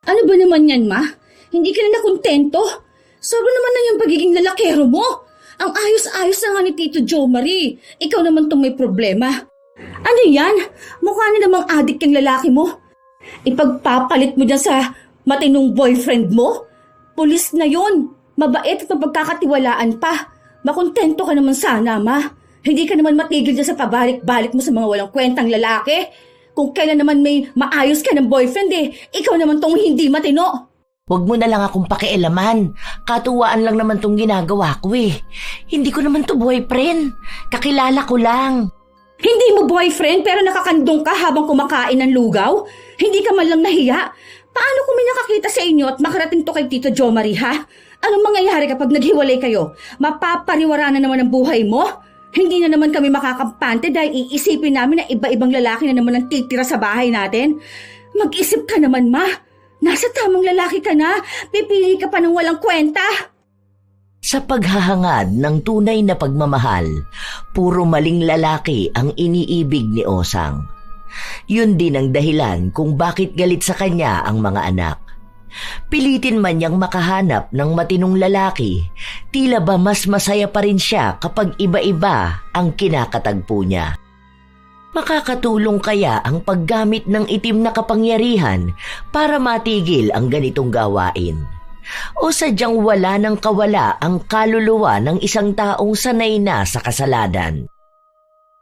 Ano ba naman yan, ma? Hindi ka na nakontento? Sobra naman na yung pagiging lalakero mo. Ang ayos-ayos na nga ni Tito Joe Marie. Ikaw naman tong may problema. Ano yan? Mukha na namang adik yung lalaki mo. Ipagpapalit mo dyan sa matinong boyfriend mo? Pulis na yon. Mabait at mapagkakatiwalaan pa. Makontento ka naman sana, ma. Hindi ka naman matigil dyan sa pabalik-balik mo sa mga walang kwentang lalaki. Kung kailan naman may maayos ka ng boyfriend ikaw naman tong hindi matino. Huwag mo na lang akong pakialaman. Katuwaan lang naman tong ginagawa ko Hindi ko naman to boyfriend. Kakilala ko lang. Hindi mo boyfriend pero nakakandong ka habang kumakain ng lugaw? Hindi ka man lang nahiya? Paano kung may nakakita sa inyo at makarating to kay Tito Joe Marie, ha? Anong mangyayari kapag naghiwalay kayo? Mapapariwara na naman ang buhay mo? Hindi na naman kami makakampante dahil iisipin namin na iba-ibang lalaki na naman ang titira sa bahay natin. Mag-isip ka naman, ma. Nasa tamang lalaki ka na. Pipili ka pa ng walang kwenta. Sa paghahangad ng tunay na pagmamahal, puro maling lalaki ang iniibig ni Osang. Yun din ang dahilan kung bakit galit sa kanya ang mga anak. Pilitin man niyang makahanap ng matinong lalaki, tila ba mas masaya pa rin siya kapag iba-iba ang kinakatagpo niya. Makakatulong kaya ang paggamit ng itim na kapangyarihan para matigil ang ganitong gawain? O sadyang wala ng kawala ang kaluluwa ng isang taong sanay na sa kasalanan?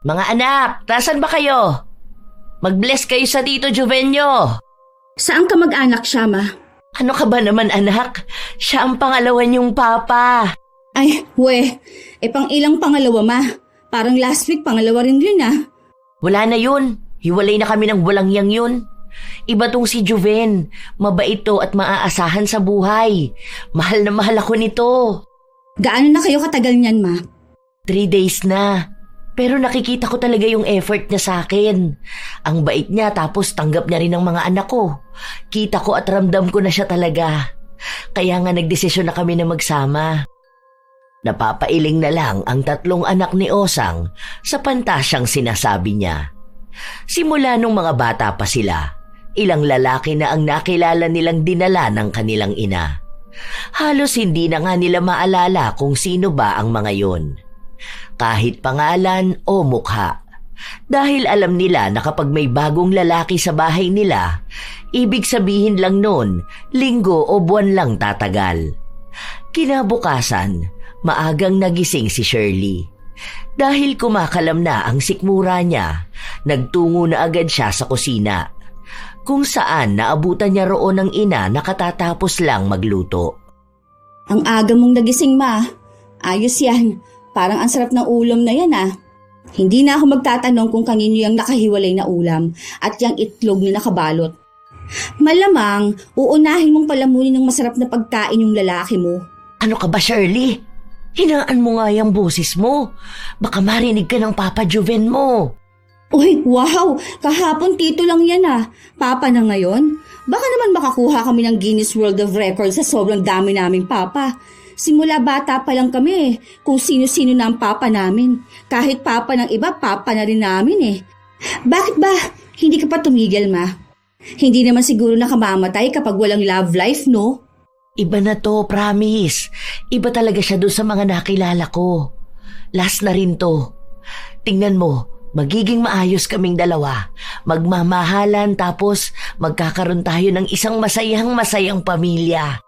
Mga anak, tasan ba kayo? Mag-bless kayo sa Tito Jovenyo. Saan ka mag-anak siya, ma? Ano ka ba naman, anak? Siya ang pangalawa niyong papa. Ay, pang ilang pangalawa, ma? Parang last week pangalawa rin yun, Wala na yun. Hiwalay na kami ng walang yang yun. Iba tong si Juven. Mabait to at maaasahan sa buhay. Mahal na mahal ako nito. Gaano na kayo katagal niyan, ma? 3 days na. Pero nakikita ko talaga yung effort niya sa akin. Ang bait niya tapos tanggap niya rin ng mga anak ko. Kita ko at ramdam ko na siya talaga. Kaya nga nagdesisyon na kami na magsama. Napapailing na lang ang 3 anak ni Osang sa pantasyang sinasabi niya. Simula nung mga bata pa sila, ilang lalaki na ang nakilala nilang dinala ng kanilang ina. Halos hindi na nga nila maalala kung sino ba ang mga yon. Kahit pangalan o mukha. Dahil alam nila na kapag may bagong lalaki sa bahay nila, ibig sabihin lang nun, linggo o buwan lang tatagal. Kinabukasan, maagang nagising si Shirley. Dahil kumakalam na ang sikmura niya, nagtungo na agad siya sa kusina, kung saan naabutan niya roon ng ina na katatapos lang magluto. Ang aga mong nagising, ma. Ayos yan. Parang ang sarap ng ulam na yan, Hindi na ako magtatanong kung kanino yung nakahiwalay na ulam at yung itlog na nakabalot. Malamang, uunahin mong palamunin ng masarap na pagkain yung lalaki mo. Ano ka ba, Shirley? Hinaan mo nga yung boses mo. Baka marinig ka ng Papa Juven mo. Uy, wow! Kahapon tito lang yan, Papa na ngayon? Baka naman makakuha kami ng Guinness World of Records sa sobrang dami naming papa. Simula bata pa lang kami kung sino-sino na ang papa namin. Kahit papa ng iba, papa na rin namin Bakit ba hindi ka pa tumigil, ma? Hindi naman siguro nakamamatay kapag walang love life, no? Iba na to, promise. Iba talaga siya doon sa mga nakilala ko. Last na rin to. Tingnan mo, magiging maayos kaming dalawa. Magmamahalan tapos magkakaroon tayo ng isang masayang pamilya.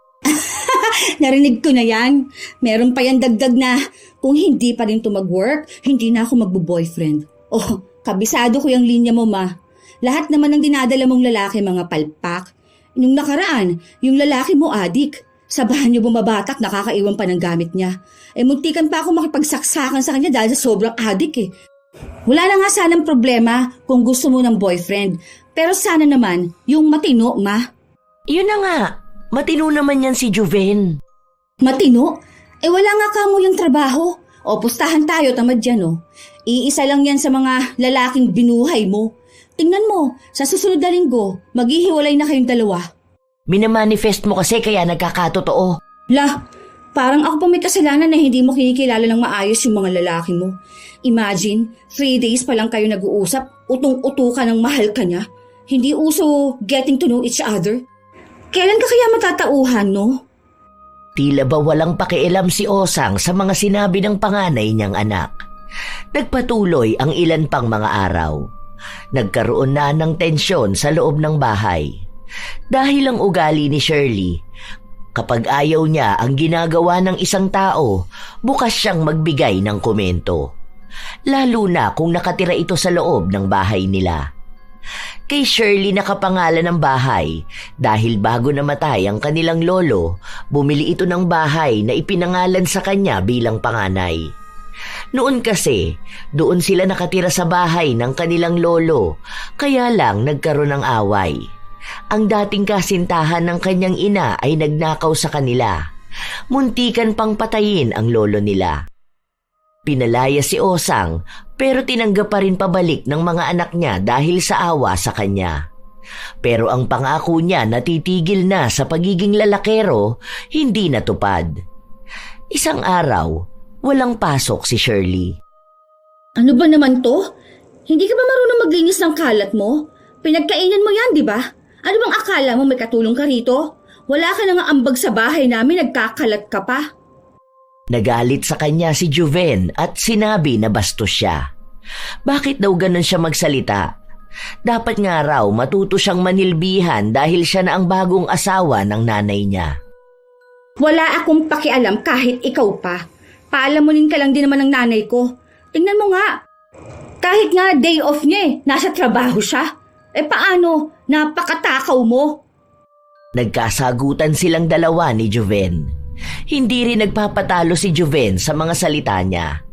Narinig ko na yan. Meron pa yan dagdag na kung hindi pa rin to mag-work, hindi na ako magbo-boyfriend. Oh, kabisado ko yung linya mo, ma. Lahat naman ng dinadala mong lalaki mga palpak. Nung nakaraan, yung lalaki mo adik. Sa banyo bumabatak, nakakaiwan pa ng gamit niya. Muntikan pa ako makipagsaksakan sa kanya dahil sa sobrang adik Wala na nga sanang problema kung gusto mo ng boyfriend. Pero sana naman, yung matino, ma. Yun na nga. Matino naman yan si Juven. Matino? Wala nga kamo yung trabaho. O pustahan tayo, tamad yan Iisa lang yan sa mga lalaking binuhay mo. Tingnan mo, sa susunod na linggo, maghihiwalay na kayong dalawa. Minamanifest mo kasi kaya nagkakatotoo. Parang ako pa may kasalanan na hindi mo kinikilala ng maayos yung mga lalaki mo. Imagine, 3 days pa lang kayo nag-uusap, utong-uto ka ng mahal ka niya. Hindi uso getting to know each other. Kailan ka kaya matatauhan, no? Tila ba walang pakialam si Osang sa mga sinabi ng panganay niyang anak. Nagpatuloy ang ilan pang mga araw. Nagkaroon na ng tensyon sa loob ng bahay. Dahil ang ugali ni Shirley, kapag ayaw niya ang ginagawa ng isang tao, bukas siyang magbigay ng komento. Lalo na kung nakatira ito sa loob ng bahay nila. Kay Shirley nakapangalan ng bahay dahil bago namatay ang kanilang lolo, bumili ito ng bahay na ipinangalan sa kanya bilang panganay. Noon kasi, doon sila nakatira sa bahay ng kanilang lolo, kaya lang nagkaroon ng away. Ang dating kasintahan ng kanyang ina ay nagnakaw sa kanila. Muntikan pang patayin ang lolo nila. Pinalaya si Osang pero tinanggap pa rin pabalik ng mga anak niya dahil sa awa sa kanya. Pero ang pangako niya na titigil na sa pagiging lalakero, hindi natupad. Isang araw, walang pasok si Shirley. Ano ba naman to? Hindi ka ba marunong maglinis ng kalat mo? Pinagkainan mo yan, di ba? Ano bang akala mo may katulong ka rito? Wala ka na nga ambag sa bahay namin, nagkakalat ka pa. Nagalit sa kanya si Juven at sinabi na bastos siya. Bakit daw ganun siya magsalita? Dapat nga raw matuto siyang manilbihan dahil siya na ang bagong asawa ng nanay niya. Wala akong pakialam kahit ikaw pa. Paalamunin ka lang din naman ng nanay ko. Tingnan mo nga. Kahit nga day off niya nasa trabaho siya. Paano? Napakatakaw mo. Nagkasagutan silang dalawa ni Juven. Hindi rin nagpapatalo si Juven sa mga salita niya.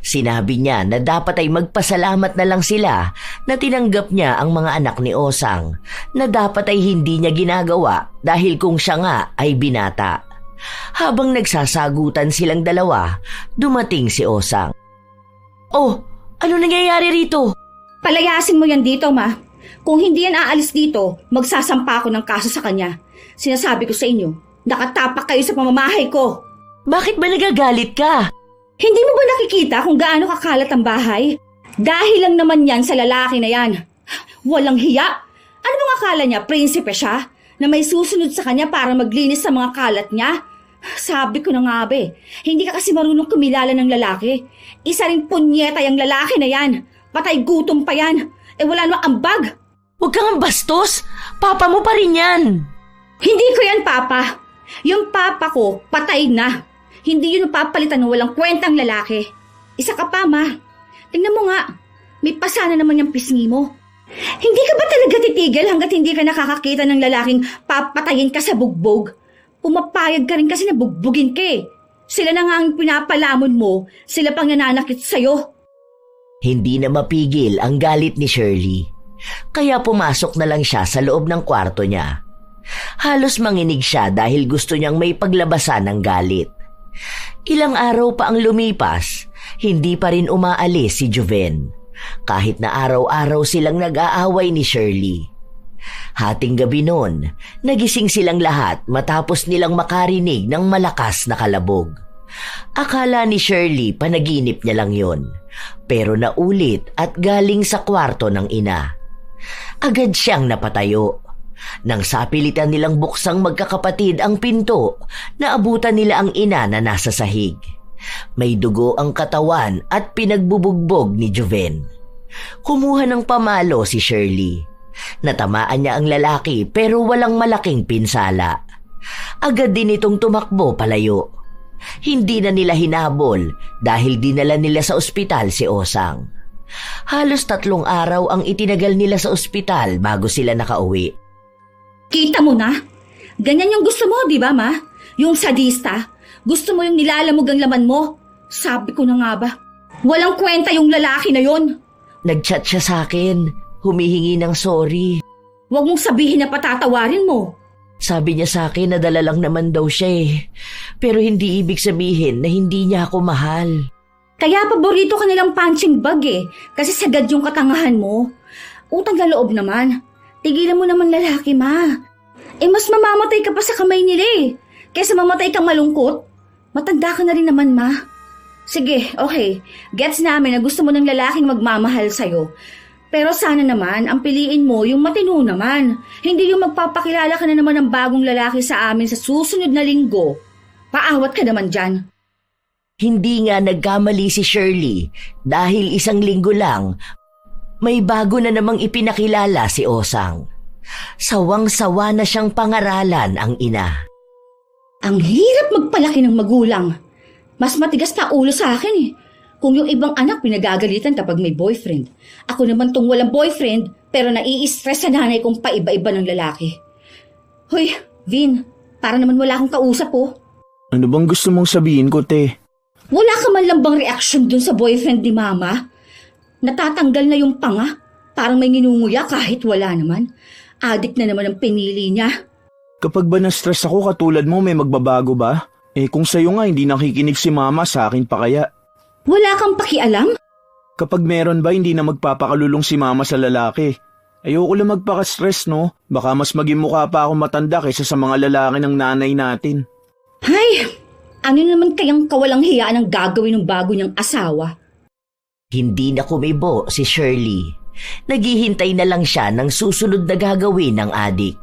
Sinabi niya na dapat ay magpasalamat na lang sila na tinanggap niya ang mga anak ni Osang, na dapat ay hindi niya ginagawa dahil kung siya nga ay binata. Habang nagsasagutan silang dalawa, dumating si Osang. Oh, ano nangyayari rito? Palayasin mo yan dito, ma. Kung hindi yan aalis dito, magsasampa ako ng kaso sa kanya. Sinasabi ko sa inyo, nakatapak kayo sa pamamahay ko. Bakit ba nagagalit ka? Hindi mo ba nakikita kung gaano kakalat ang bahay? Dahil lang naman yan sa lalaki na yan. Walang hiya. Ano bang akala niya, prinsipe siya? Na may susunod sa kanya para maglinis sa mga kalat niya? Sabi ko na nga ba hindi ka kasi marunong kumilala ng lalaki. Isa ring punyeta yung lalaki na yan. Patay gutom pa yan. Wala namang ambag. Huwag kang bastos. Papa mo pa rin yan. Hindi ko yan, Papa. Yung papa ko, patay na. Hindi yun papalitan ng walang kwentang lalaki. Isa ka pa, ma. Tingnan mo nga, may pasana naman yung pisngi mo. Hindi ka ba talaga titigil hanggat hindi ka nakakakita ng lalaking papatayin ka sa bugbog? Pumapayag ka rin kasi na bugbugin ka eh. Sila na nga ang pinapalamon mo, sila pang nananakit sa'yo. Hindi na mapigil ang galit ni Shirley. Kaya pumasok na lang siya sa loob ng kwarto niya. Halos manginig siya dahil gusto niyang may paglabasan ng galit. Ilang araw pa ang lumipas, hindi pa rin umaalis si Juven. Kahit na araw-araw silang nag-aaway ni Shirley. Hating gabi noon, nagising silang lahat matapos nilang makarinig ng malakas na kalabog. Akala ni Shirley panaginip niya lang yon, pero naulit at galing sa kwarto ng ina. Agad siyang napatayo. Nang sapilitan nilang buksang magkakapatid ang pinto, naabutan nila ang ina na nasa sahig. May dugo ang katawan at pinagbubugbog ni Juven. Kumuha ng pamalo si Shirley. Natamaan niya ang lalaki pero walang malaking pinsala. Agad din itong tumakbo palayo. Hindi na nila hinabol dahil dinala nila sa ospital si Osang. Halos 3 araw ang itinagal nila sa ospital bago sila nakauwi. Kita mo na? Ganyan yung gusto mo, di ba, ma? Yung sadista. Gusto mo yung nilalamog ang laman mo. Sabi ko na nga ba? Walang kwenta yung lalaki na yon. Nag-chat siya sa akin. Humihingi ng sorry. Huwag mong sabihin na patatawarin mo. Sabi niya sa akin na dala lang naman daw siya eh. Pero hindi ibig sabihin na hindi niya ako mahal. Kaya paborito ka nilang punching bag eh. Kasi sagad yung katangahan mo. Utang na loob naman. Tigilan mo naman lalaki, ma. Mas mamamatay ka pa sa kamay nila eh. Kaysa mamatay kang malungkot. Matanda ka na rin naman, ma. Sige, okay. Gets namin na gusto mo ng lalaking magmamahal sa'yo. Pero sana naman, ang piliin mo yung matino naman. Hindi yung magpapakilala ka na naman ng bagong lalaki sa amin sa susunod na linggo. Paawat ka naman dyan. Hindi nga nagkamali si Shirley dahil isang linggo lang, may bago na namang ipinakilala si Osang. Sawang-sawa na siyang pangaralan ang ina. Ang hirap magpalaki ng magulang. Mas matigas pa ulo sa akin eh. Kung yung ibang anak pinagagalitan kapag may boyfriend. Ako naman tong walang boyfriend pero nai-stress sa nanay kong paiba-iba ng lalaki. Hoy, Vin, para naman wala akong kausap oh. Ano bang gusto mong sabihin ko, te? Wala ka man lang bang reaction dun sa boyfriend ni Mama? Natatanggal na yung panga. Parang may nginunguya kahit wala naman. Adik na naman ang pinili niya. Kapag ba na-stress ako katulad mo, may magbabago ba? Kung sa'yo nga hindi nakikinig si mama, sa akin pa kaya? Wala kang pakialam? Kapag meron ba, hindi na magpapakalulong si mama sa lalaki. Ayoko lang magpaka-stress, no? Baka mas maging mukha pa ako matanda kaysa sa mga lalaki ng nanay natin. Hay, ano naman kayang kawalang hiya ang gagawin ng bago niyang asawa? Hindi na kumibo si Shirley. Naghihintay na lang siya ng susunod na gagawin ng adik.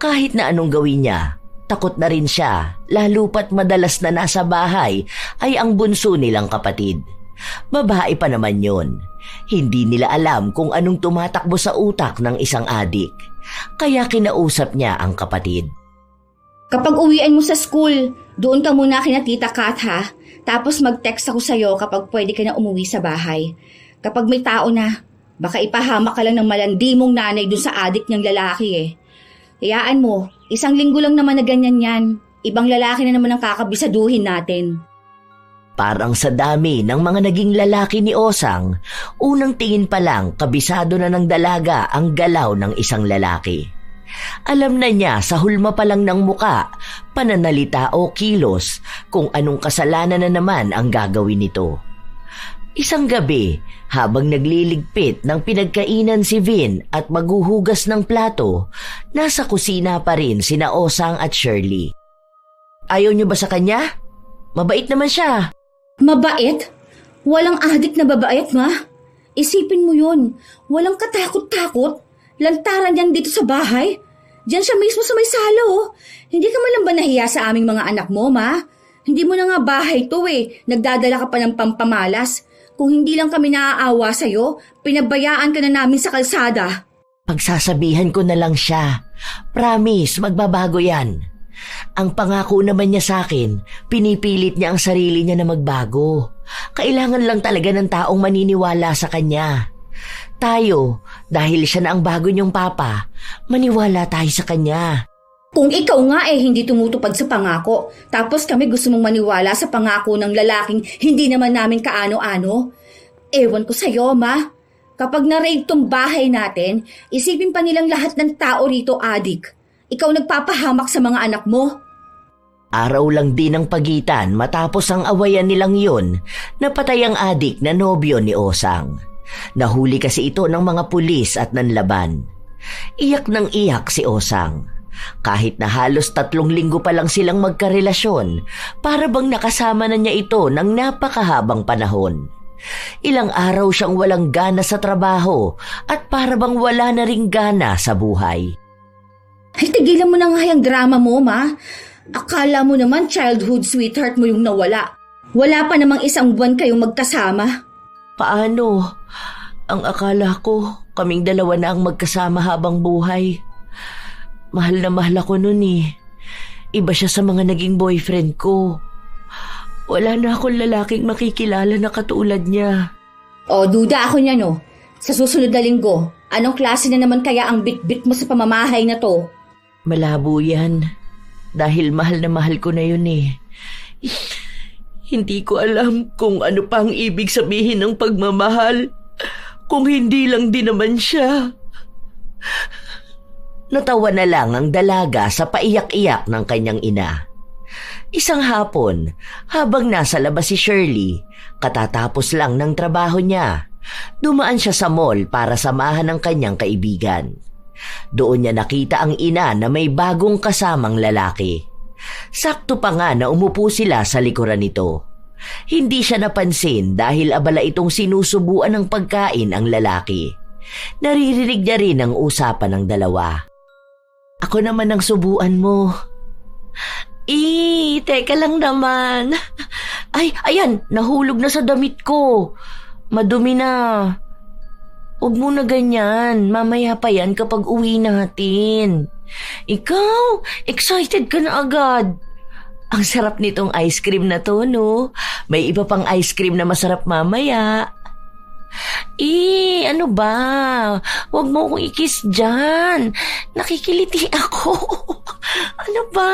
Kahit na anong gawin niya, takot na rin siya, lalo pat madalas na nasa bahay ay ang bunso nilang kapatid. Babae pa naman yon. Hindi nila alam kung anong tumatakbo sa utak ng isang adik, kaya kinausap niya ang kapatid. Kapag uwian mo sa school, doon ka muna kina Tita Kat ha. Tapos mag-text ako sa'yo kapag pwede ka na umuwi sa bahay. Kapag may tao na, baka ipahamak ka lang ng malandi mong nanay dun sa adik niyang lalaki eh. Hayaan mo, isang linggo lang naman na ganyan yan. Ibang lalaki na naman ang kakabisaduhin natin. Parang sa dami ng mga naging lalaki ni Osang, unang tingin pa lang kabisado na ng dalaga ang galaw ng isang lalaki. Alam na niya sa hulma pa lang ng muka, pananalita o kilos kung anong kasalanan na naman ang gagawin nito. Isang gabi, habang nagliligpit ng pinagkainan si Vin at maghuhugas ng plato, nasa kusina pa rin sina Osang at Shirley. Ayaw niyo ba sa kanya? Mabait naman siya. Mabait? Walang adik na babait nga. Isipin mo yun, walang katakot-takot. Lantaran yan dito sa bahay. Diyan siya mismo sa may sala oh. Hindi ka man lang ba nahiya sa aming mga anak mo, ma? Hindi mo na nga bahay to eh. Nagdadala ka pa ng pampamalas. Kung hindi lang kami naaawa sa'yo, pinabayaan ka na namin sa kalsada. Pagsasabihan ko na lang siya. Promise, magbabago yan. Ang pangako naman niya sa akin, pinipilit niya ang sarili niya na magbago. Kailangan lang talaga ng taong maniniwala sa kanya. Tayo, dahil siya na ang bago niyong papa, maniwala tayo sa kanya. Kung ikaw nga hindi tumutupad sa pangako, tapos kami gusto mong maniwala sa pangako ng lalaking hindi naman namin kaano-ano, ewan ko sa'yo, ma. Kapag na-raid tong bahay natin, isipin pa nilang lahat ng tao rito adik. Ikaw nagpapahamak sa mga anak mo. Araw lang din ang pagitan matapos ang awayan nilang yun, napatay ang adik na nobyo ni Osang. Nahuli kasi ito ng mga pulis at nanlaban. Iyak ng iyak si Osang. Kahit na halos 3 linggo pa lang silang magkarelasyon, para bang nakasama na niya ito ng napakahabang panahon. Ilang araw siyang walang gana sa trabaho at para bang wala na ring gana sa buhay. Ay, tigilan mo na nga yung drama mo, ma. Akala mo naman childhood sweetheart mo yung nawala. Wala pa namang 1 buwan kayong magkasama. Paano? Ang akala ko, kaming dalawa na ang magkasama habang buhay. Mahal na mahal ako nun eh. Iba siya sa mga naging boyfriend ko. Wala na akong lalaking makikilala na katulad niya. O, duda ako niya no. Sa susunod na linggo, anong klase na naman kaya ang bit-bit mo sa pamamahay na to? Malabo yan. Dahil mahal na mahal ko na yun eh. Hindi ko alam kung ano pa ang ibig sabihin ng pagmamahal. Kung hindi lang din naman siya. Natawa na lang ang dalaga sa paiyak-iyak ng kanyang ina. Isang hapon, habang nasa labas si Shirley, katatapos lang ng trabaho niya, dumaan siya sa mall para samahan ang kanyang kaibigan. Doon niya nakita ang ina na may bagong kasamang lalaki. Sakto pa nga na umupo sila sa likuran nito. Hindi siya napansin dahil abala itong sinusubuan ng pagkain ang lalaki. Naririnig niya rin ang usapan ng dalawa. Ako naman ang subuan mo. Teka lang naman. Ay, ayan, nahulog na sa damit ko. Madumi na. Huwag mo na ganyan. Mamaya pa yan kapag uwi natin. Ikaw, excited ka na agad. Ang sarap nitong ice cream na to, no? May iba pang ice cream na masarap mamaya. Ano ba? Huwag mo akong ikis dyan. Nakikiliti ako. Ano ba?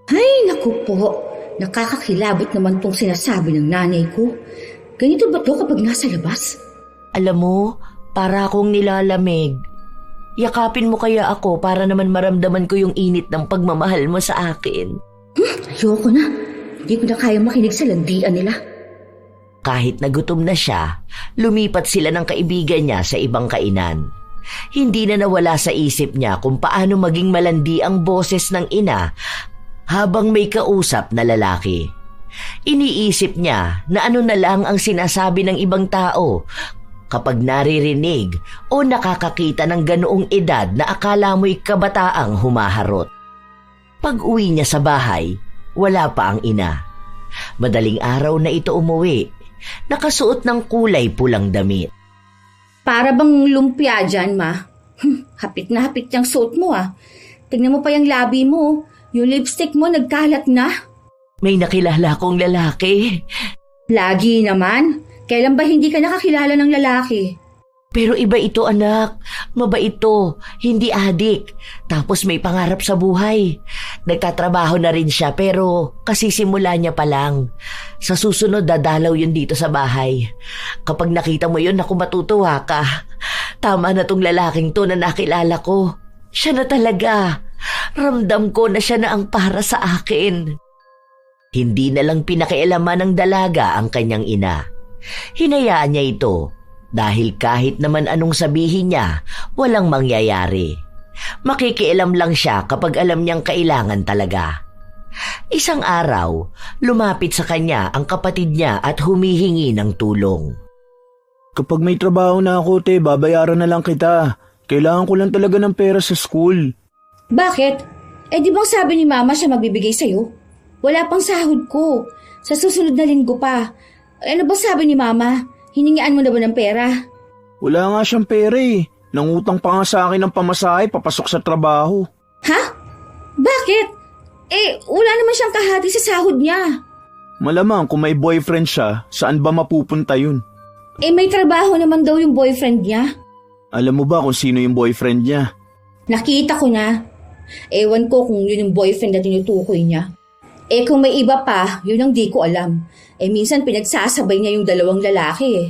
Ay, naku po. Nakakakilabot naman tong sinasabi ng nanay ko. Ganito ba to kapag nasa labas? Alam mo, para akong nilalamig. Yakapin mo kaya ako para naman maramdaman ko yung init ng pagmamahal mo sa akin. Ayoko na. Hindi ko na kaya makinig sa landian nila. Kahit nagutom na siya, lumipat sila ng kaibigan niya sa ibang kainan. Hindi na nawala sa isip niya kung paano maging malandi ang boses ng ina habang may kausap na lalaki. Iniisip niya na ano na lang ang sinasabi ng ibang tao kapag naririnig o nakakakita ng ganoong edad na akala mo'y kabataang humaharot. Pag-uwi niya sa bahay, wala pa ang ina. Madaling araw na ito umuwi, nakasuot ng kulay pulang damit. Para bang lumpia dyan, ma. Hapit na hapit yung suot mo, ah. Tingnan mo pa yung labi mo. Yung lipstick mo nagkalat na. May nakilala kong lalaki. Lagi naman. Kailan ba hindi ka nakakilala ng lalaki? Pero iba ito, anak. Mabait ito, hindi adik. Tapos may pangarap sa buhay. Nagtatrabaho na rin siya pero kasisimula niya pa lang. Sa susunod dadalaw yun dito sa bahay. Kapag nakita mo yun, naku, matutuwa ka. Tama na tong lalaking to na nakilala ko. Siya na talaga. Ramdam ko na siya na ang para sa akin. Hindi na lang pinakialaman ng dalaga ang kanyang ina. Hinayaan niya ito. Dahil kahit naman anong sabihin niya, walang mangyayari. Makikialam lang siya kapag alam niyang kailangan talaga. Isang araw, lumapit sa kanya ang kapatid niya at humihingi ng tulong. Kapag may trabaho na ako, te, babayaran na lang kita. Kailangan ko lang talaga ng pera sa school. Bakit? Di bang sabi ni mama siya magbibigay sa'yo? Wala pang sahod ko. Sa susunod na linggo pa. Ano ba sabi ni mama? Hiningian mo na ba ng pera? Wala nga siyang pera eh. Nangutang pa nga sa akin ng pamasahe papasok sa trabaho. Ha? Bakit? Wala naman siyang kahati sa sahod niya. Malamang kung may boyfriend siya, saan ba mapupunta yun? May trabaho naman daw yung boyfriend niya. Alam mo ba kung sino yung boyfriend niya? Nakita ko na. Ewan ko kung yun yung boyfriend na tinutukoy niya. Kung may iba pa, yun ang di ko alam. Minsan pinagsasabay niya yung dalawang lalaki eh.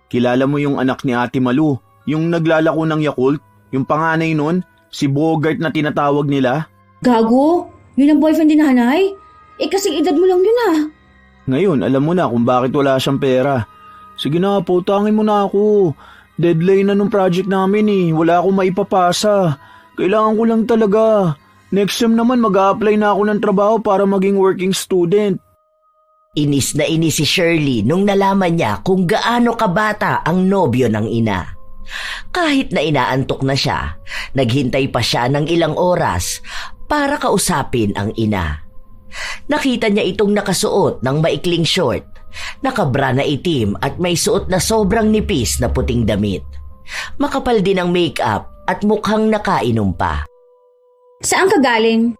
Kilala mo yung anak ni Ate Malu, yung naglalako ng Yakult, yung panganay nun, si Bogart na tinatawag nila? Gago? Yun ang boyfriend ni nanay? Kasing edad mo lang yun ah. Ngayon, alam mo na kung bakit wala siyang pera. Sige na, pautangin mo na ako. Deadline na nung project namin eh, wala akong maipapasa. Kailangan ko lang talaga. Next sem naman mag-a-apply na ako ng trabaho para maging working student. Inis na inis si Shirley nung nalaman niya kung gaano kabata ang nobyo ng ina. Kahit na inaantok na siya, naghintay pa siya ng ilang oras para kausapin ang ina. Nakita niya itong nakasuot ng maikling short, nakabra na itim at may suot na sobrang nipis na puting damit. Makapal din ang makeup at mukhang nakainom pa. Saan ka galing?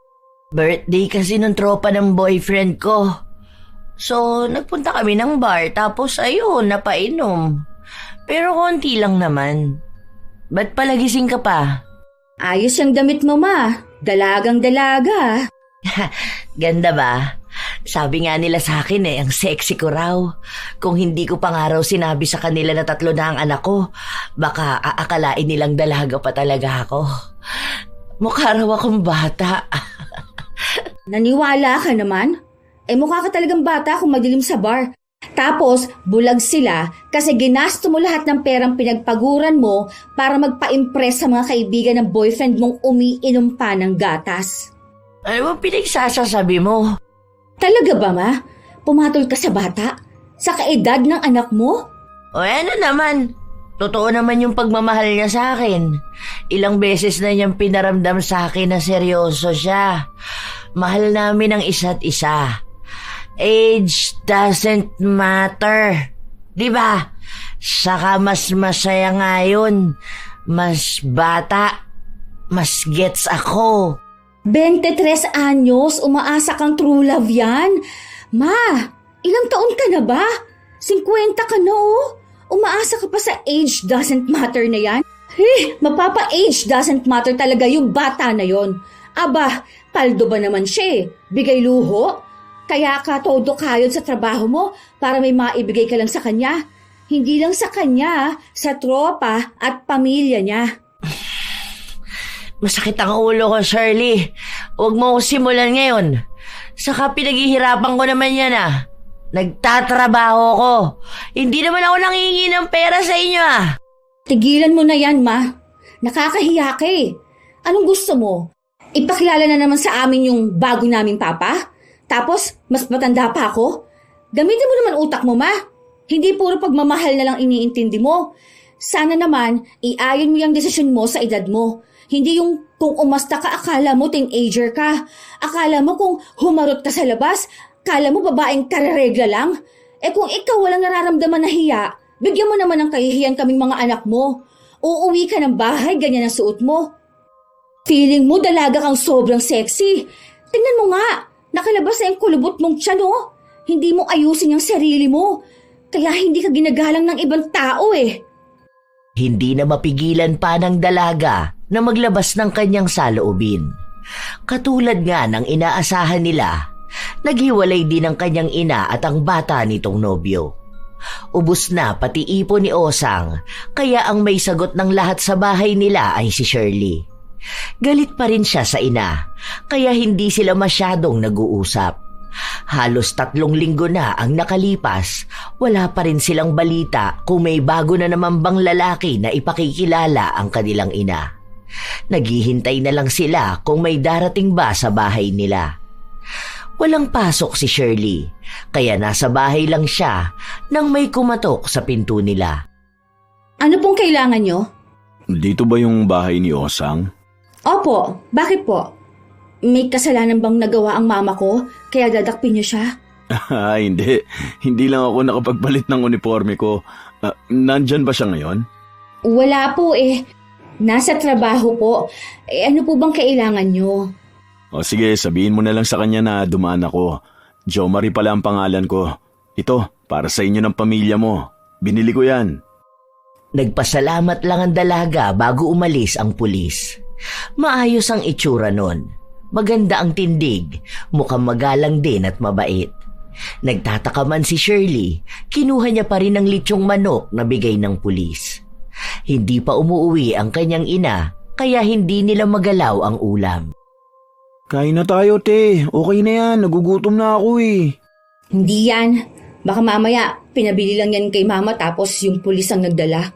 Birthday kasi ng tropa ng boyfriend ko. So, nagpunta kami ng bar tapos ayun, napainom. Pero konti lang naman. Ba't palagising ka pa? Ayos yung damit mo, ma. Dalagang dalaga. Ganda ba? Sabi nga nila sa akin ang sexy ko raw. Kung hindi ko pa nga raw sinabi sa kanila na 3 na ang anak ko, baka aakalain nilang dalaga pa talaga ako. Mukha raw akong bata. Naniwala ka naman? Mukha ka talagang bata kung madilim sa bar. Tapos, bulag sila kasi ginasto mo lahat ng perang pinagpaguran mo para magpa-impress sa mga kaibigan ng boyfriend mong umiinom pa ng gatas. Ano ba pinagsasasabi mo? Talaga ba, ma? Pumatol ka sa bata? Sa kaedad ng anak mo? O ano naman? Totoo naman yung pagmamahal niya sa akin. Ilang beses na niyang pinaramdam sa akin na seryoso siya. Mahal namin ang isa't isa. Age doesn't matter. Diba? Saka mas masaya nga yun. Mas bata. Mas gets ako. 23 anyos, umaasa kang true love yan. Ma, ilang taon ka na ba? 50 ka na oh. Umaasa ka pa sa age doesn't matter na yan? Mapapa-age doesn't matter talaga yung bata na yon. Aba, paldo ba naman siya eh? Bigay luho? Kaya ka todo kayod sa trabaho mo para may maibigay ka lang sa kanya. Hindi lang sa kanya, sa tropa at pamilya niya. Masakit ang ulo ko, Shirley. Huwag mo ko simulan ngayon. Saka pinaghihirapan ko naman yan ah. Nagtatrabaho ko. Hindi naman ako nanghihingi ng pera sa inyo ah. Tigilan mo na yan, ma. Nakakahiya ka eh. Anong gusto mo? Ipakilala na naman sa amin yung bago naming papa? Tapos, mas matanda pa ako? Gamitin mo naman utak mo, ma. Hindi puro pagmamahal na lang iniintindi mo. Sana naman, iayon mo yung desisyon mo sa edad mo. Hindi yung kung umasta ka, akala mo teenager ka. Akala mo kung humarot ka sa labas, akala mo babaeng kararegla lang. Eh kung ikaw walang nararamdaman na hiya, bigyan mo naman ng kahihiyan kaming mga anak mo. Uuwi ka ng bahay, ganyan ang suot mo. Feeling mo dalaga kang sobrang sexy. Tingnan mo nga, nakalabas na yung kulubot mong tiyan, oh. Hindi mo ayusin yung sarili mo. Kaya hindi ka ginagalang ng ibang tao eh. Hindi na mapigilan pa ng dalaga na maglabas ng kanyang saloobin. Katulad nga ng inaasahan nila, naghiwalay din ang kanyang ina at ang bata nitong nobyo. Ubus na pati ipon ni Osang, kaya ang may sagot ng lahat sa bahay nila ay si Shirley. Galit pa rin siya sa ina, kaya hindi sila masyadong nag-uusap. Halos 3 linggo na ang nakalipas, wala pa rin silang balita kung may bago na naman bang lalaki na ipakikilala ang kanilang ina. Naghihintay na lang sila kung may darating ba sa bahay nila. Walang pasok si Shirley, kaya nasa bahay lang siya nang may kumatok sa pinto nila. Ano pong kailangan nyo? Dito ba yung bahay ni Osang? Opo, bakit po? May kasalanan bang nagawa ang mama ko kaya dadakpin niyo siya? Hindi. Hindi lang ako nakapagpalit ng uniforme ko. Nandyan ba siya ngayon? Wala po eh. Nasa trabaho po. Ano po bang kailangan nyo? O sige, sabihin mo na lang sa kanya na dumaan ako. Jo Marie pala ang pangalan ko. Ito, para sa inyo ng pamilya mo. Binili ko yan. Nagpasalamat lang ang dalaga bago umalis ang pulis. Maayos ang itsura nun. Maganda ang tindig, mukhang magalang din at mabait. Nagtataka man si Shirley, kinuha niya pa rin ang litsyong manok na bigay ng pulis. Hindi pa umuwi ang kanyang ina, kaya hindi nila magalaw ang ulam. Kain na tayo, te. Okay na yan. Nagugutom na ako eh. Hindi yan. Baka mamaya, pinabili lang yan kay mama tapos yung pulis ang nagdala.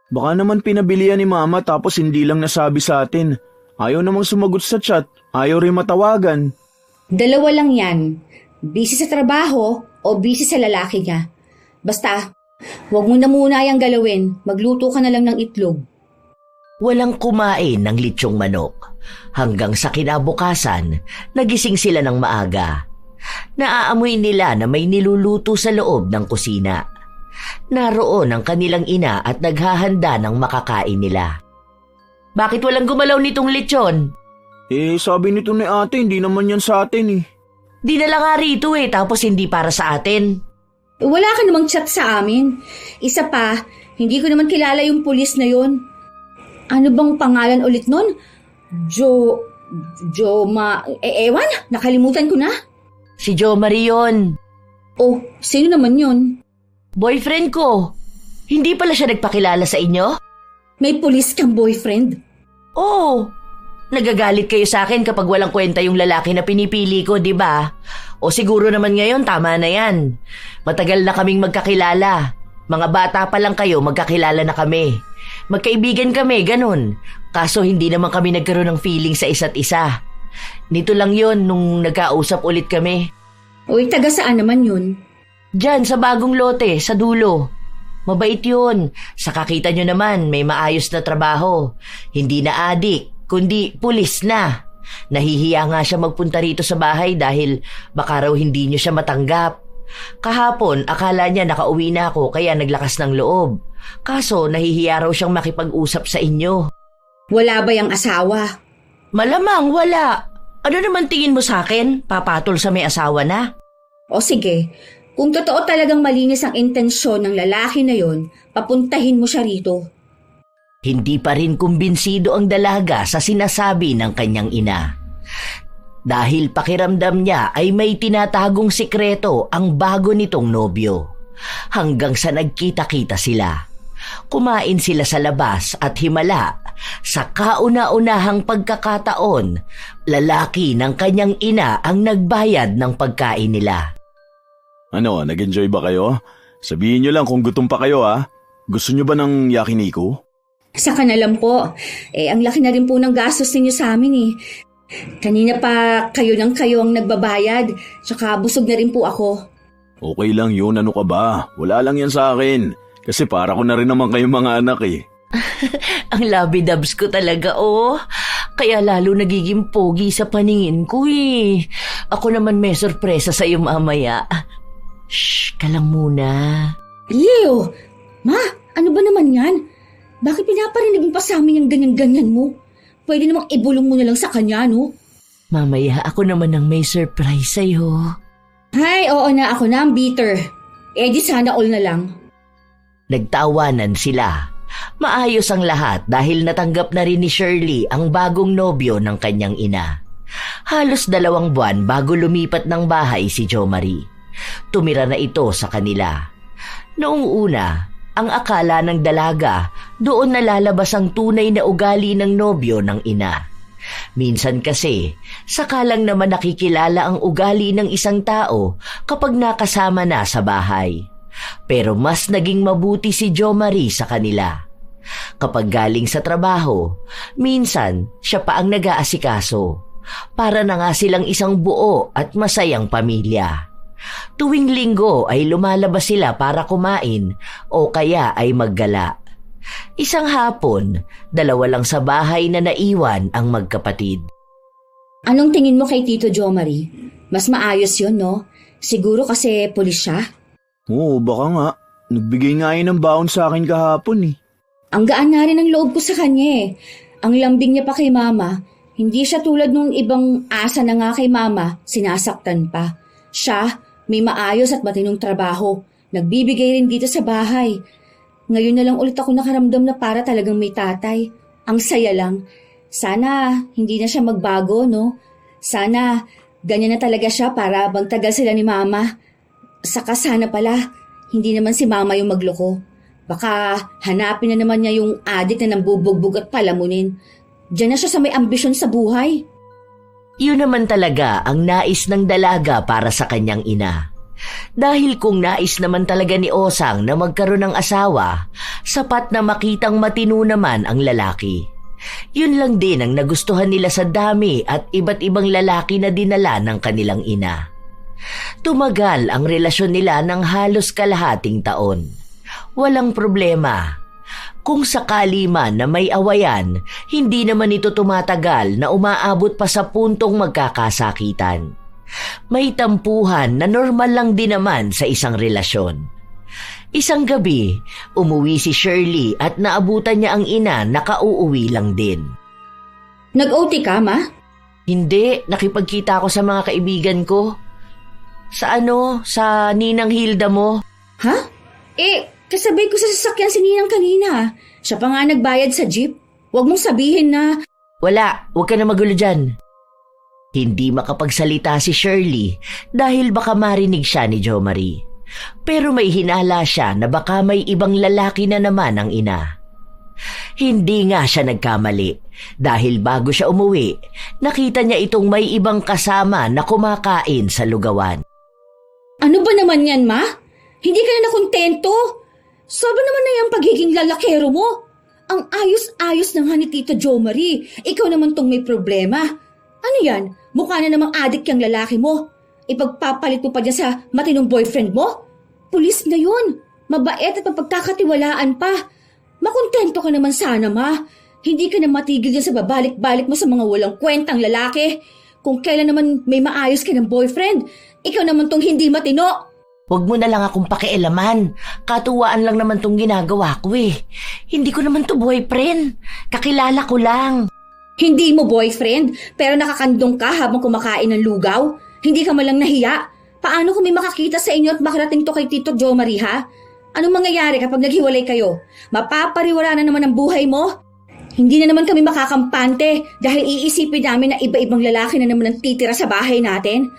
Baka naman pinabili yan ni mama tapos hindi lang nasabi sa atin. Ayaw namang sumagot sa chat. Ayaw rin matawagan. 2 lang yan. Busy sa trabaho o busy sa lalaki niya. Basta, huwag mo na muna yung galawin. Magluto ka na lang ng itlog. Walang kumain ng litsyong manok. Hanggang sa kinabukasan, nagising sila ng maaga. Naaamoy nila na may niluluto sa loob ng kusina. Naroon ang kanilang ina at naghahanda ng makakain nila. Bakit walang gumalaw nitong lechon? Sabi nito ni ate, hindi naman yan sa atin eh. Dinala nga rito tapos hindi para sa atin. Wala ka namang chat sa amin. Isa pa, hindi ko naman kilala yung pulis na yon. Ano bang pangalan ulit nun? Ewan, nakalimutan ko na. Si Jo Marie yun. Oh, sino naman yun? Boyfriend ko. Hindi pala siya nagpakilala sa inyo? May pulis kang boyfriend? Oo. Nagagalit kayo sa akin kapag walang kwenta yung lalaki na pinipili ko, di ba? O siguro naman ngayon, tama na yan. Matagal na kaming magkakilala. Mga bata pa lang kayo, magkakilala na kami. Magkaibigan kami, ganun. Kaso hindi naman kami nagkaroon ng feeling sa isa't isa. Nito lang yon nung nagkausap ulit kami. Uy, taga saan naman yun? Diyan, sa bagong lote, sa dulo. Mabait yun. Sa kakita nyo naman, may maayos na trabaho. Hindi na adik, kundi pulis na. Nahihiya nga siya magpunta rito sa bahay dahil baka raw hindi nyo siya matanggap. Kahapon, akala niya nakauwi na ako kaya naglakas ng loob. Kaso, nahihiya raw siyang makipag-usap sa inyo. Wala ba yung asawa? Malamang wala. Ano naman tingin mo sa akin? Papatol sa may asawa na? O sige, kung totoo talagang malinis ang intensyon ng lalaki na yon, papuntahin mo siya rito. Hindi pa rin kumbinsido ang dalaga sa sinasabi ng kanyang ina. Dahil pakiramdam niya ay may tinatagong sikreto ang bago nitong nobyo. Hanggang sa nagkita-kita sila. Kumain sila sa labas at himala. Sa kauna-unahang pagkakataon, lalaki ng kanyang ina ang nagbayad ng pagkain nila. Ano, nag-enjoy ba kayo? Sabihin nyo lang kung gutom pa kayo ha. Gusto nyo ba ng yakiniku? Saka na lang po. Ang laki na rin po ng gastos ninyo sa amin eh. Kanina pa kayo ang nagbabayad. Tsaka busog na rin po ako. Okay lang yun, ano ka ba? Wala lang yan sa akin. Kasi para ko na rin naman kayong mga anak eh. Ang labi-dabs ko talaga, oh. Kaya lalo nagiging pogi sa paningin ko eh. Ako naman may sorpresa sa iyo mamaya. Shh, ka lang muna. Leo! Ma, ano ba naman yan? Bakit pinaparinig mo pa sa amin yung ganyan-ganyan mo? Pwede namang ibulong mo na lang sa kanya, no? Mamaya ako naman ang may surprise sa'yo. Ay, oo na, ako na ang bitter. Di sana all na lang. Nagtawanan sila. Maayos ang lahat dahil natanggap na rin ni Shirley ang bagong nobyo ng kanyang ina. Halos 2 buwan bago lumipat ng bahay si Jo Marie. Tumira na ito sa kanila. Noong una, ang akala ng dalaga, doon nalalabas ang tunay na ugali ng nobyo ng ina. Minsan kasi, saka lang naman nakikilala ang ugali ng isang tao kapag nakasama na sa bahay. Pero mas naging mabuti si Jo Marie sa kanila. Kapag galing sa trabaho, minsan siya pa ang nag-aasikaso. Para na nga silang isang buo at masayang pamilya. Tuwing linggo ay lumalabas sila para kumain o kaya ay maggala. Isang hapon, 2 lang sa bahay na naiwan ang magkapatid. Anong tingin mo kay Tito Jo Marie? Mas maayos yun, no? Siguro kasi pulis siya? Oo, baka nga. Nagbigay nga yun ng baon sa akin kahapon eh. Ang gaan nga rin ang loob ko sa kanya eh. Ang lambing niya pa kay mama, hindi siya tulad nung ibang asa na nga kay mama, sinasaktan pa. Siya, may maayos at matinong trabaho. Nagbibigay rin dito sa bahay. Ngayon na lang ulit ako nakaramdam na para talagang may tatay. Ang saya lang. Sana hindi na siya magbago, no? Sana ganyan na talaga siya para magtagal sila ni mama. Saka sana pala, hindi naman si mama yung magloko. Baka hanapin na naman niya yung adik na nambubugbog at palamunin. Diyan na siya sa may ambisyon sa buhay. Yun naman talaga ang nais ng dalaga para sa kanyang ina. Dahil kung nais naman talaga ni Osang na magkaroon ng asawa, sapat na makitang matino naman ang lalaki. Yun lang din ang nagustuhan nila sa dami at iba't ibang lalaki na dinala ng kanilang ina. Tumagal ang relasyon nila ng halos kalahating taon. Walang problema. Kung sakali man na may awayan, hindi naman ito tumatagal na umaabot pa sa puntong magkakasakitan. May tampuhan na normal lang din naman sa isang relasyon. Isang gabi, umuwi si Shirley at naabutan niya ang ina na kauuwi lang din. Nag-OT ka, ma? Hindi, nakipagkita ako sa mga kaibigan ko. Sa Ninang Hilda mo. Ha? Kasabay ko sa sasakyan si Ninang kanina. Siya pa nga nagbayad sa jeep. Huwag mong sabihin na... Wala, huwag ka na magulo dyan. Hindi makapagsalita si Shirley dahil baka marinig siya ni Jo Marie. Pero may hinala siya na baka may ibang lalaki na naman ang ina. Hindi nga siya nagkamali dahil bago siya umuwi, nakita niya itong may ibang kasama na kumakain sa lugawan. Ano ba naman yan, ma? Hindi ka na nakontento? Sobra naman na yung pagiging lalakero mo. Ang ayos-ayos ng ni Tito Jo Marie. Ikaw naman tong may problema. Ano yan? Mukha na namang adik yung lalaki mo. Ipagpapalit mo pa dyan sa matinong boyfriend mo? Pulis na yun. mabait at mapagkakatiwalaan pa. Makontento ka naman sana, Ma. Hindi ka na matigil dyan sa babalik-balik mo sa mga walang kwentang lalaki. Kung kailan naman may maayos ka ng boyfriend, ikaw naman tong hindi matino. Huwag mo na lang akong pakialaman. Katuwaan lang naman tong ginagawa ko eh. Hindi ko naman to boyfriend. Kakilala ko lang. Hindi mo boyfriend, pero nakakandong ka habang kumakain ng lugaw? Hindi ka malang nahiya? Paano kung may makakita sa inyo at makarating to kay Tito Jo Marie, ha? Anong mangyayari kapag naghiwalay kayo? Mapapariwara na naman ang buhay mo? Hindi na naman kami makakampante dahil iisipin namin na iba-ibang lalaki na naman ang titira sa bahay natin.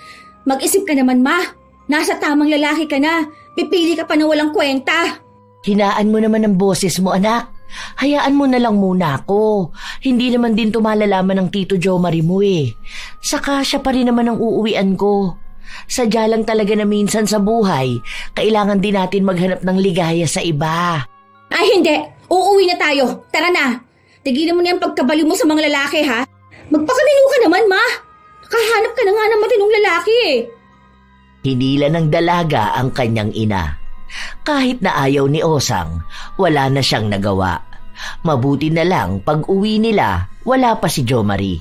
Mag-isip ka naman, Ma. Nasa tamang lalaki ka na. Pipili ka pa na walang kwenta. Hinaan mo naman ang boses mo, anak. Hayaan mo na lang muna ako. Hindi naman din to malalaman ng Tito Jo Marie mo eh. Saka siya pa rin naman ang uuwian ko. Sadya lang talaga na minsan sa buhay, kailangan din natin maghanap ng ligaya sa iba. Ay hindi, uuwi na tayo. Tara na. Tigilan mo na yung pagkabaliw mo sa mga lalaki, ha? Magpakalino ka naman, Ma. Nakahanap ka na nga ng matinong lalaki eh. Hinila ng dalaga ang kanyang ina. Kahit na ayaw ni Osang, wala na siyang nagawa. Mabuti na lang pag uwi nila, wala pa si Jo Marie.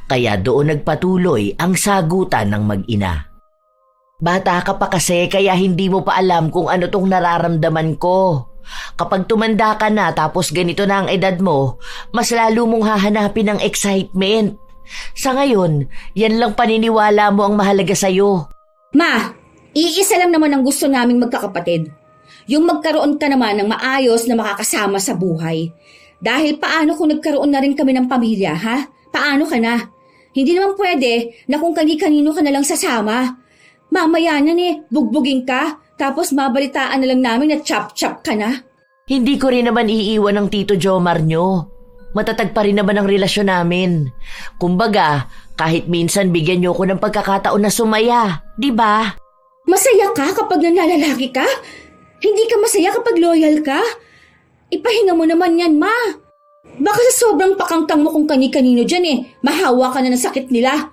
Kaya doon nagpatuloy ang sagutan ng mag-ina. Bata ka pa kasi kaya hindi mo pa alam kung ano tong nararamdaman ko. Kapag tumanda ka na tapos ganito na ang edad mo, mas lalo mong hahanapin ng excitement. Sa ngayon, yan lang paniniwala mo ang mahalaga sa'yo. Ma, iisa lang naman ang gusto naming magkakapatid. Yung magkaroon ka naman ng maayos na makakasama sa buhay. Dahil paano kung nagkaroon na rin kami ng pamilya, ha? Paano ka na? Hindi naman pwede na kung kani-kanino ka na lang sasama. Mamaya na bugbugin ka, tapos mabalitaan na lang namin na chop-chop ka na. Hindi ko rin naman iiwan ng Tito Jomar nyo. Matatag pa rin naman ang relasyon namin. Kumbaga, kahit minsan bigyan nyo ko ng pagkakataon na sumaya, di ba? Masaya ka kapag nanlalaki ka? Hindi ka masaya kapag loyal ka? Ipahinga mo naman yan, Ma. Baka sa sobrang pakangtang mo kung kani-kanino dyan mahawa ka na ng sakit nila.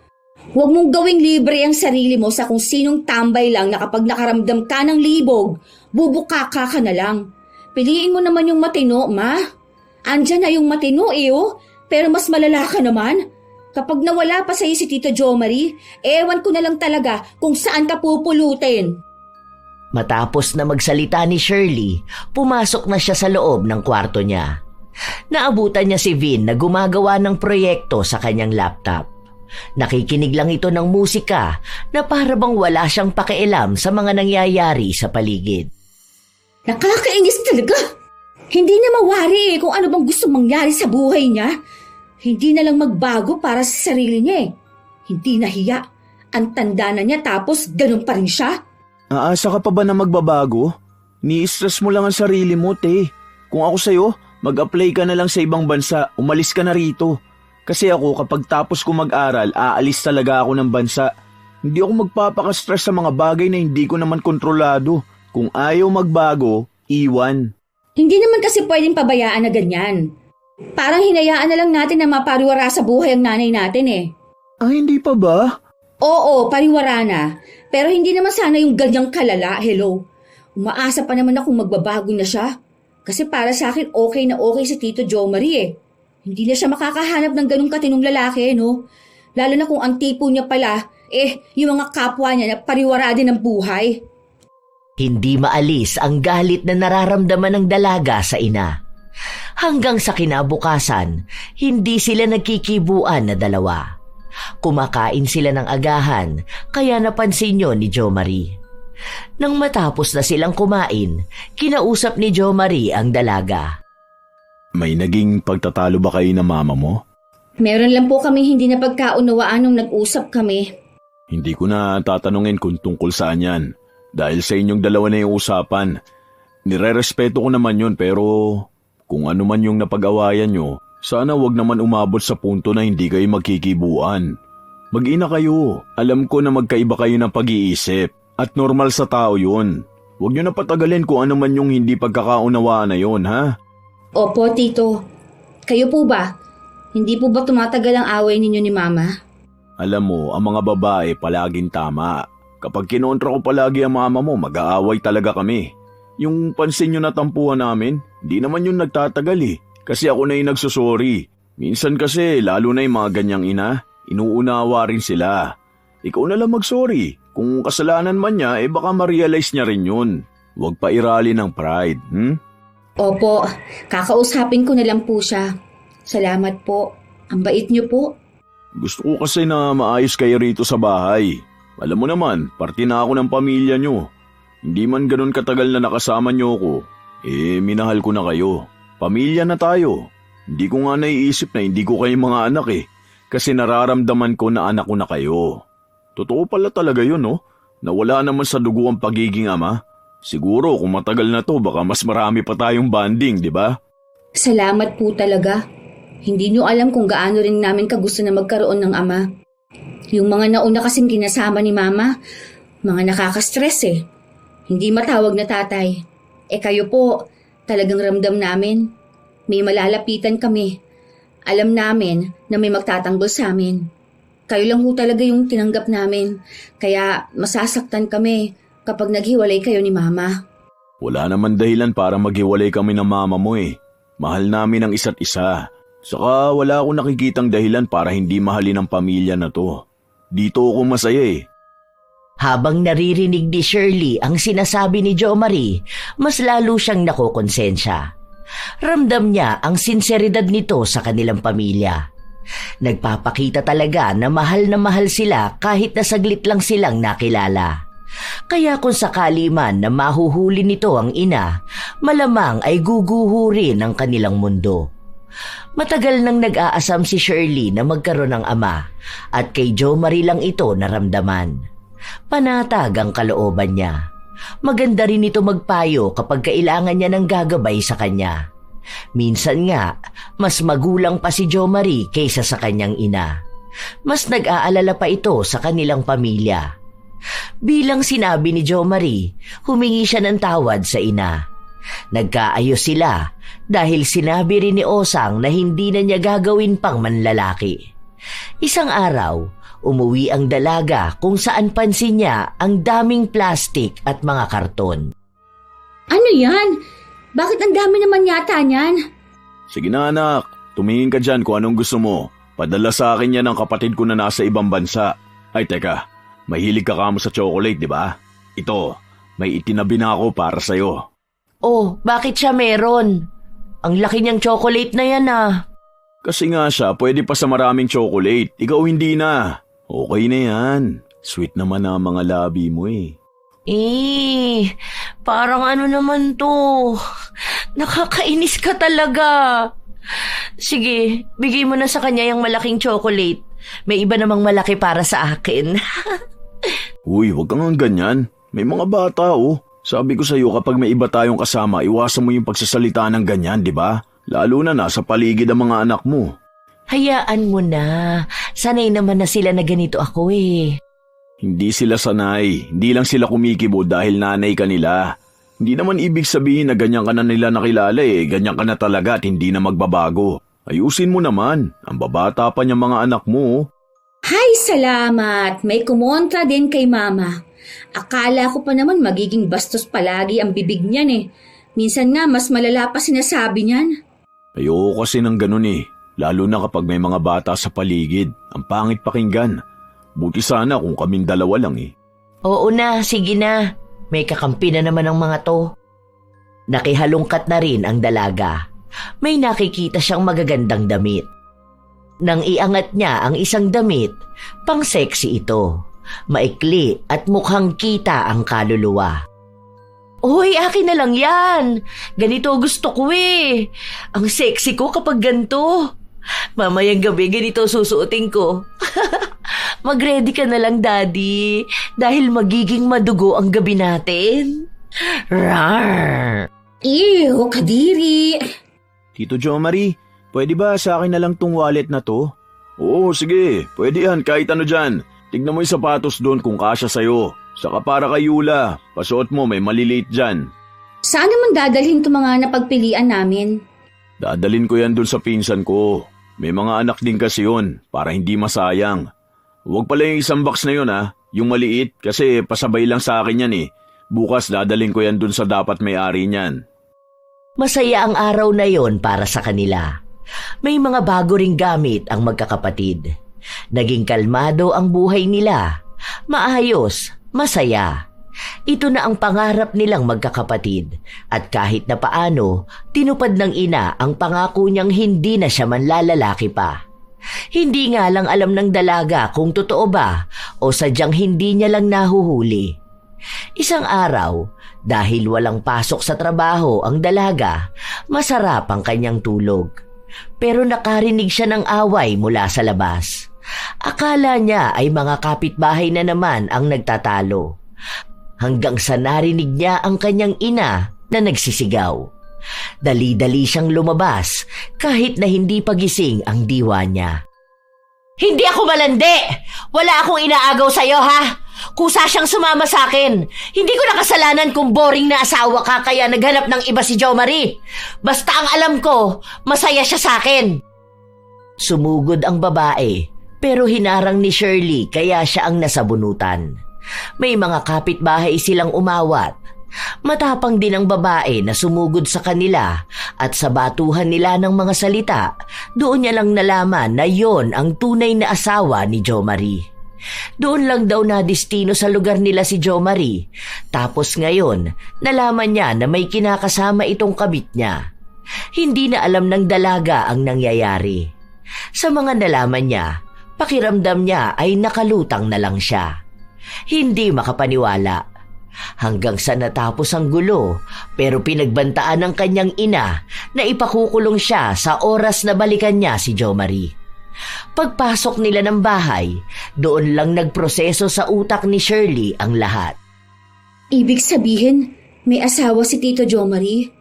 Huwag mong gawing libre ang sarili mo sa kung sinong tambay lang na kapag nakaramdam ka ng libog, bubukaka ka na lang. Piliin mo naman yung matino, Ma. Andyan na yung matino pero mas malala ka naman. Kapag nawala pa sa'yo si Tito Jo Marie, ewan ko na lang talaga kung saan ka pupulutin. Matapos na magsalita ni Shirley, pumasok na siya sa loob ng kwarto niya. Naabutan niya si Vin na gumagawa ng proyekto sa kanyang laptop. Nakikinig lang ito ng musika na para bang wala siyang pakialam sa mga nangyayari sa paligid. Nakakainis talaga! Hindi na mawari kung ano bang gusto mangyari sa buhay niya. Hindi na lang magbago para sa sarili niya Hindi nahiya. Ang tanda na niya tapos ganun pa rin siya. Aasa ka pa ba na magbabago? Ni-stress mo lang ang sarili mo, te. Kung ako sa'yo, mag-apply ka na lang sa ibang bansa, umalis ka na rito. Kasi ako, kapag tapos ko mag-aral, aalis talaga ako ng bansa. Hindi ako magpapaka-stress sa mga bagay na hindi ko naman kontrolado. Kung ayaw magbago, iwan. Hindi naman kasi pwedeng pabayaan na ganyan. Parang hinayaan na lang natin na mapariwara sa buhay ang nanay natin Hindi pa ba? Oo, pariwara na. Pero hindi naman sana yung ganyang kalala, hello. Umaasa pa naman akong magbabago na siya. Kasi para sa akin okay na okay si Tito Jo Marie Hindi na siya makakahanap ng ganung katinong lalaki, no? Lalo na kung ang tipo niya pala, yung mga kapwa niya na pariwara din ng buhay. Hindi maalis ang galit na nararamdaman ng dalaga sa ina. Hanggang sa kinabukasan, hindi sila nagkikibuan na dalawa. Kumakain sila ng agahan, kaya napansin yun ni Jo Marie. Nang matapos na silang kumain, kinausap ni Jo Marie ang dalaga. May naging pagtatalo ba kayo ng mama mo? Meron lang po kami hindi na pagkaunawaan nung nag-usap kami. Hindi ko na tatanungin kung tungkol saan yan. Dahil sa inyong dalawa na yung usapan. Nire-respeto ko naman yun pero kung ano man yung napag-awayan nyo, sana wag naman umabot sa punto na hindi kayo magkikibuan. Mag-ina kayo. Alam ko na magkaiba kayo ng pag-iisip at normal sa tao yun. Huwag nyo na patagalin kung ano man yung hindi pagkakaunawaan na yun, ha? Opo, Tito. Kayo po ba? Hindi po ba tumatagal ang away ninyo ni Mama? Alam mo, ang mga babae palaging tama. Kapag kinontra ko palagi ang mama mo, mag-aaway talaga kami. Yung pansin nyo na tampuhan namin, hindi naman yun nagtatagal eh. Kasi ako na yung nagsusorry. Minsan kasi, lalo na yung mga ganyang ina, inuunawa rin sila. Ikaw na lang mag-sorry. Kung kasalanan man niya, baka ma-realize niya rin yun. Huwag pa irali ng pride, Opo, kakausapin ko na lang po siya. Salamat po. Ang bait niyo po. Gusto ko kasi na maayos kayo rito sa bahay. Alam mo naman, parte na ako ng pamilya nyo. Hindi man ganun katagal na nakasama nyo ko, minahal ko na kayo. Pamilya na tayo. Hindi ko nga naiisip na hindi ko kayo mga anak kasi nararamdaman ko na anak ko na kayo. Totoo pala talaga yun, no? Na wala naman sa dugo ang pagiging ama. Siguro kung matagal na to, baka mas marami pa tayong bonding, di ba? Salamat po talaga. Hindi niyo alam kung gaano rin namin kagusto na magkaroon ng ama. Yung mga nauna kasing kinasama ni Mama, mga nakaka-stress Hindi matawag na tatay. Kayo po, talagang ramdam namin. May malalapitan kami. Alam namin na may magtatanggol sa amin. Kayo lang ho talaga yung tinanggap namin. Kaya masasaktan kami kapag naghiwalay kayo ni Mama. Wala naman dahilan para maghiwalay kami ng mama mo Mahal namin ang isa't isa. Saka wala akong nakikitang dahilan para hindi mahalin ang pamilya na to. Dito ako masaya Habang naririnig ni Shirley ang sinasabi ni Jo Marie, mas lalo siyang nakokonsensya. Ramdam niya ang sinseridad nito sa kanilang pamilya. Nagpapakita talaga na mahal sila kahit na saglit lang silang nakilala. Kaya kung sakali man na mahuhuli nito ang ina, malamang ay guguho rin ang kanilang mundo. Matagal nang nag-aasam si Shirley na magkaroon ng ama at kay Jo Marie lang ito naramdaman. Panatag ang kalooban niya. Maganda rin ito magpayo kapag kailangan niya ng gagabay sa kanya. Minsan nga, mas magulang pa si Jo Marie kaysa sa kanyang ina. Mas nag-aalala pa ito sa kanilang pamilya. Bilang sinabi ni Jo Marie, humingi siya ng tawad sa ina. Nagkaayos sila dahil sinabi rin ni Osang na hindi na niya gagawin pang manlalaki. Isang araw, umuwi ang dalaga kung saan pansin niya ang daming plastik at mga karton. Ano yan? Bakit ang dami naman yata niyan? Sige na anak, tumingin ka dyan kung anong gusto mo. Padala sa akin yan ng kapatid ko na nasa ibang bansa. Ay teka, mahilig ka kamo sa chocolate, di ba? Ito, may itinabi na ako para sa'yo. Oh, bakit siya meron? Ang laki niyang chocolate na yan Kasi nga siya, pwede pa sa maraming chocolate. Ikaw hindi na. Okay na yan. Sweet naman na mga labi mo Parang ano naman to. Nakakainis ka talaga. Sige, bigay mo na sa kanya yung malaking chocolate. May iba namang malaki para sa akin. Uy, wag kang ganyan. May mga bata Sabi ko sa'yo kapag may iba tayong kasama, iwasan mo yung pagsasalita ng ganyan, di ba? Lalo na nasa paligid ang mga anak mo. Hayaan mo na. Sanay naman na sila na ganito ako Hindi sila sanay. Hindi lang sila kumikibo dahil nanay ka nila. Hindi naman ibig sabihin na ganyan ka na nila nakilala Ganyan ka na talaga at hindi na magbabago. Ayusin mo naman. Ang babata pa niyang mga anak mo. Hay, salamat. May kumontra din kay Mama. Akala ko pa naman magiging bastos palagi ang bibig niyan Minsan nga mas malala pa sinasabi niyan. Ayoko kasi ng ganun Lalo na kapag may mga bata sa paligid. Ang pangit pakinggan. Buti sana kung kaming dalawa lang Oo na, sige na. May kakampi na naman ang mga to. Nakihalungkat na rin ang dalaga. May nakikita siyang magagandang damit. Nang iangat niya ang isang damit, pang sexy ito. Maikli at mukhang kita ang kaluluwa. Uy, akin na lang yan. Ganito gusto ko Ang sexy ko kapag ganito. Mamayang gabi ganito susuotin ko. Mag-ready ka na lang, Daddy. Dahil magiging madugo ang gabi natin. Rawr! Ew, kadiri. Tito Jo Marie, pwede ba sa akin na lang tong wallet na to? Oo, sige. Pwede yan kahit ano dyan. Tignan mo yung sapatos doon kung kasya sa'yo. Saka para kay Yula, pasuot mo may maliliit dyan. Saan naman dadalhin itong mga napagpilian namin? Dadalhin ko yan doon sa pinsan ko. May mga anak din kasi yun, para hindi masayang. Huwag pala yung isang box na yun Yung maliit, kasi pasabay lang sa akin yan Bukas dadaling ko yan dun sa dapat may-ari niyan. Masaya ang araw na yon para sa kanila. May mga bago ring gamit ang magkakapatid. Naging kalmado ang buhay nila. Maayos, masaya. Ito na ang pangarap nilang magkakapatid. At kahit na paano, tinupad ng ina ang pangako niyang hindi na siya manlalalaki pa. Hindi nga lang alam ng dalaga kung totoo ba o sadyang hindi niya lang nahuhuli. Isang araw, dahil walang pasok sa trabaho ang dalaga, masarap ang kanyang tulog. Pero nakarinig siya ng away mula sa labas. Akala niya ay mga kapitbahay na naman ang nagtatalo. Hanggang sa narinig niya ang kanyang ina na nagsisigaw. Dali-dali siyang lumabas kahit na hindi pagising ang diwa niya. Hindi ako malandi! Wala akong inaagaw sa'yo, ha? Kusa siyang sumama sa akin. Hindi ko nakasalanan kung boring na asawa ka kaya naghanap ng iba si Jo Marie. Basta ang alam ko, masaya siya sa akin. Sumugod ang babae, pero hinarang ni Shirley kaya siya ang nasabunutan. May mga kapitbahay silang umawat. Matapang din ang babae na sumugod sa kanila at sa batuhan nila ng mga salita, doon niya lang nalaman na yon ang tunay na asawa ni Jo Marie. Doon lang daw na destino sa lugar nila si Jo Marie. Tapos ngayon, nalaman niya na may kinakasama itong kabit niya. Hindi na alam ng dalaga ang nangyayari. Sa mga nalaman niya, pakiramdam niya ay nakalutang na lang siya. Hindi makapaniwala. Hanggang sa natapos ang gulo, pero pinagbantaan ng kanyang ina na ipakukulong siya sa oras na balikan niya si Jo Marie. Pagpasok nila ng bahay, doon lang nagproseso sa utak ni Shirley ang lahat. Ibig sabihin, may asawa si Tito Jo Marie?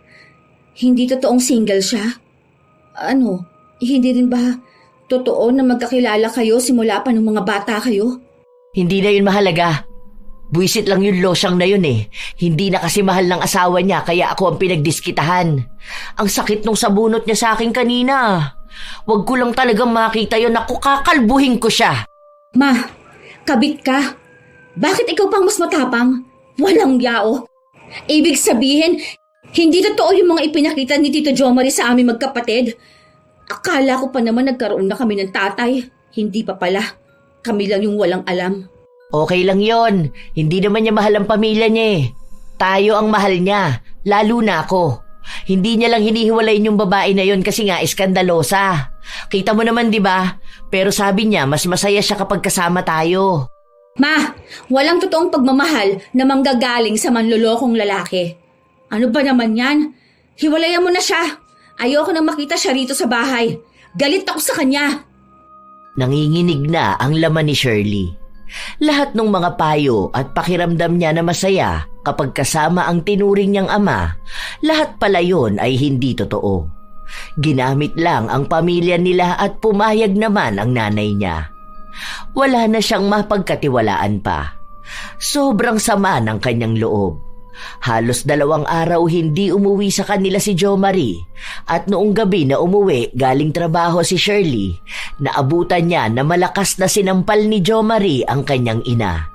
Hindi totoong single siya? Ano, hindi rin ba totoo na magkakilala kayo simula pa nung mga bata kayo? Hindi na yun mahalaga. Buisit lang yung losyang na yun eh. Hindi na kasi mahal ng asawa niya kaya ako ang pinagdiskitahan. Ang sakit nung sabunot niya sa akin kanina. Huwag ko lang talagang makita yun. Naku, kakalbuhin ko siya. Ma, kabit ka. Bakit ikaw pang mas matapang? Walang yao. Ibig sabihin, hindi totoo yung mga ipinakita ni Tito Jo Marie sa aming magkapatid. Akala ko pa naman nagkaroon na kami ng tatay. Hindi pa pala. Kami lang yung walang alam. Okay lang yon. Hindi naman niya mahal ang pamilya niya eh. Tayo ang mahal niya, lalo na ako. Hindi niya lang hinihiwalayin yung babae na yon kasi nga iskandalosa. Kita mo naman, di ba? Pero sabi niya, mas masaya siya kapag kasama tayo. Ma, walang totoong pagmamahal na manggagaling sa manlolokong lalaki. Ano ba naman yan? Hiwalayan mo na siya. Ayoko nang makita siya rito sa bahay. Galit ako sa kanya. Nanginginig na ang laman ni Shirley. Lahat ng mga payo at pakiramdam niya na masaya kapag kasama ang tinuring niyang ama, lahat pala yun ay hindi totoo. Ginamit lang ang pamilya nila at pumayag naman ang nanay niya. Wala na siyang mapagkatiwalaan pa. Sobrang sama ng kanyang loob. Halos 2 araw hindi umuwi sa kanila si Jo Marie at noong gabi na umuwi galing trabaho si Shirley, naabutan niya na malakas na sinampal ni Jo Marie ang kanyang ina.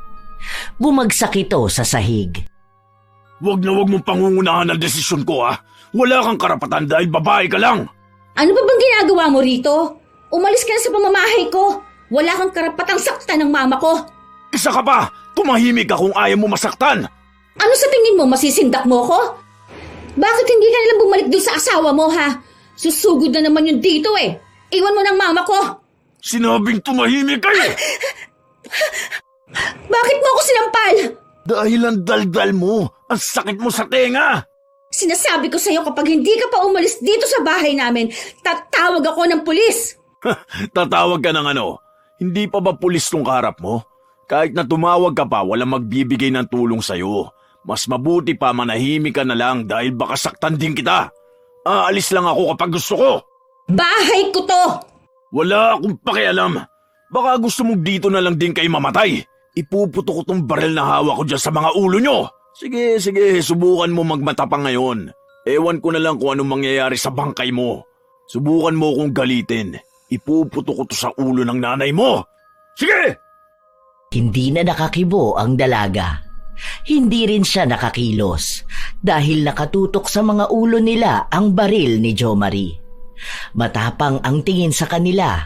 Bumagsak ito sa sahig. Wag na wag mong pangungunahan ang desisyon ko ha. Wala kang karapatan dahil babae ka lang. Ano ba bang ginagawa mo rito? Umalis ka na sa pamamahay ko. Wala kang karapatang saktan ng mama ko. Isa ka pa, tumahimik ka kung ayaw mo masaktan. Ano sa tingin mo, masisindak mo ko? Bakit hindi ka nalang bumalik dun sa asawa mo, ha? Susugod na naman yun dito eh. Iwan mo ng mama ko. Sinabing tumahimik ka eh. Bakit mo ako sinampal? Dahil ang daldal mo, ang sakit mo sa tenga. Sinasabi ko sa'yo kapag hindi ka pa umalis dito sa bahay namin, tatawag ako ng pulis. Tatawag ka ng ano? Hindi pa ba pulis tong kaharap mo? Kahit na tumawag ka pa, walang magbibigay ng tulong sa'yo. Mas mabuti pa manahimik ka na lang dahil baka saktan din kita. Aalis lang ako kapag gusto ko. Bahay ko to! Wala akong pakialam. Baka gusto mong dito na lang din kayo mamatay. Ipuputo ko tong baril na hawak ko dyan sa mga ulo nyo. Sige, subukan mo magmatapang ngayon. Ewan ko na lang kung anong mangyayari sa bangkay mo. Subukan mo kong galitin. Ipuputo ko to sa ulo ng nanay mo. Sige! Hindi na nakakibo ang dalaga. Hindi rin siya nakakilos dahil nakatutok sa mga ulo nila ang baril ni Jo Marie. Matapang ang tingin sa kanila.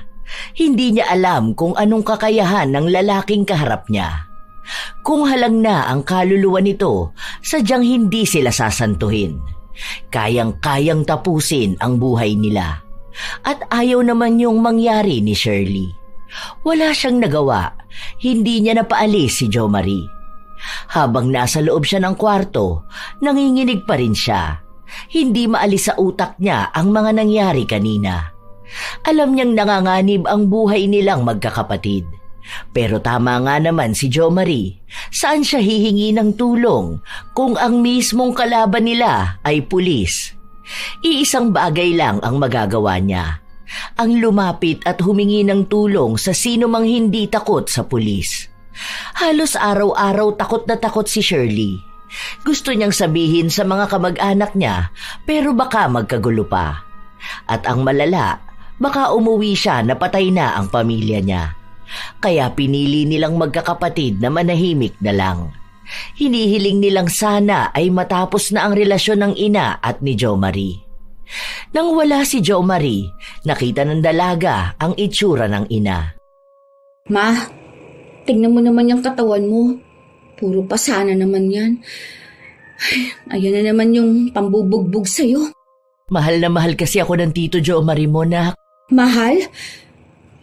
Hindi niya alam kung anong kakayahan ng lalaking kaharap niya. Kung halang na ang kaluluwa nito, sadyang hindi sila sasantuhin. Kayang-kayang tapusin ang buhay nila. At ayaw naman yung mangyari ni Shirley. Wala siyang nagawa. Hindi niya napaalis si Jo Marie. Habang nasa loob siya ng kwarto, nanginginig pa rin siya. Hindi maalis sa utak niya ang mga nangyari kanina. Alam niyang nanganganib ang buhay nilang magkakapatid. Pero tama nga naman si Jo Marie. Saan siya hihingi ng tulong kung ang mismong kalaban nila ay pulis? Iisang bagay lang ang magagawa niya. Ang lumapit at humingi ng tulong sa sino mang hindi takot sa pulis. Halos araw-araw takot na takot si Shirley. Gusto niyang sabihin sa mga kamag-anak niya pero baka magkagulo pa. At ang malala, baka umuwi siya na patay na ang pamilya niya. Kaya pinili nilang magkakapatid na manahimik na lang. Hinihiling nilang sana ay matapos na ang relasyon ng ina at ni Jo Marie. Nang wala si Jo Marie, nakita ng dalaga ang itsura ng ina. Ma, tingnan mo naman yung katawan mo. Puro pasana naman yan. Ay, ayan na naman yung pambubugbog sa'yo. Mahal na mahal kasi ako ng Tito Jo Marie mo, nak. Mahal?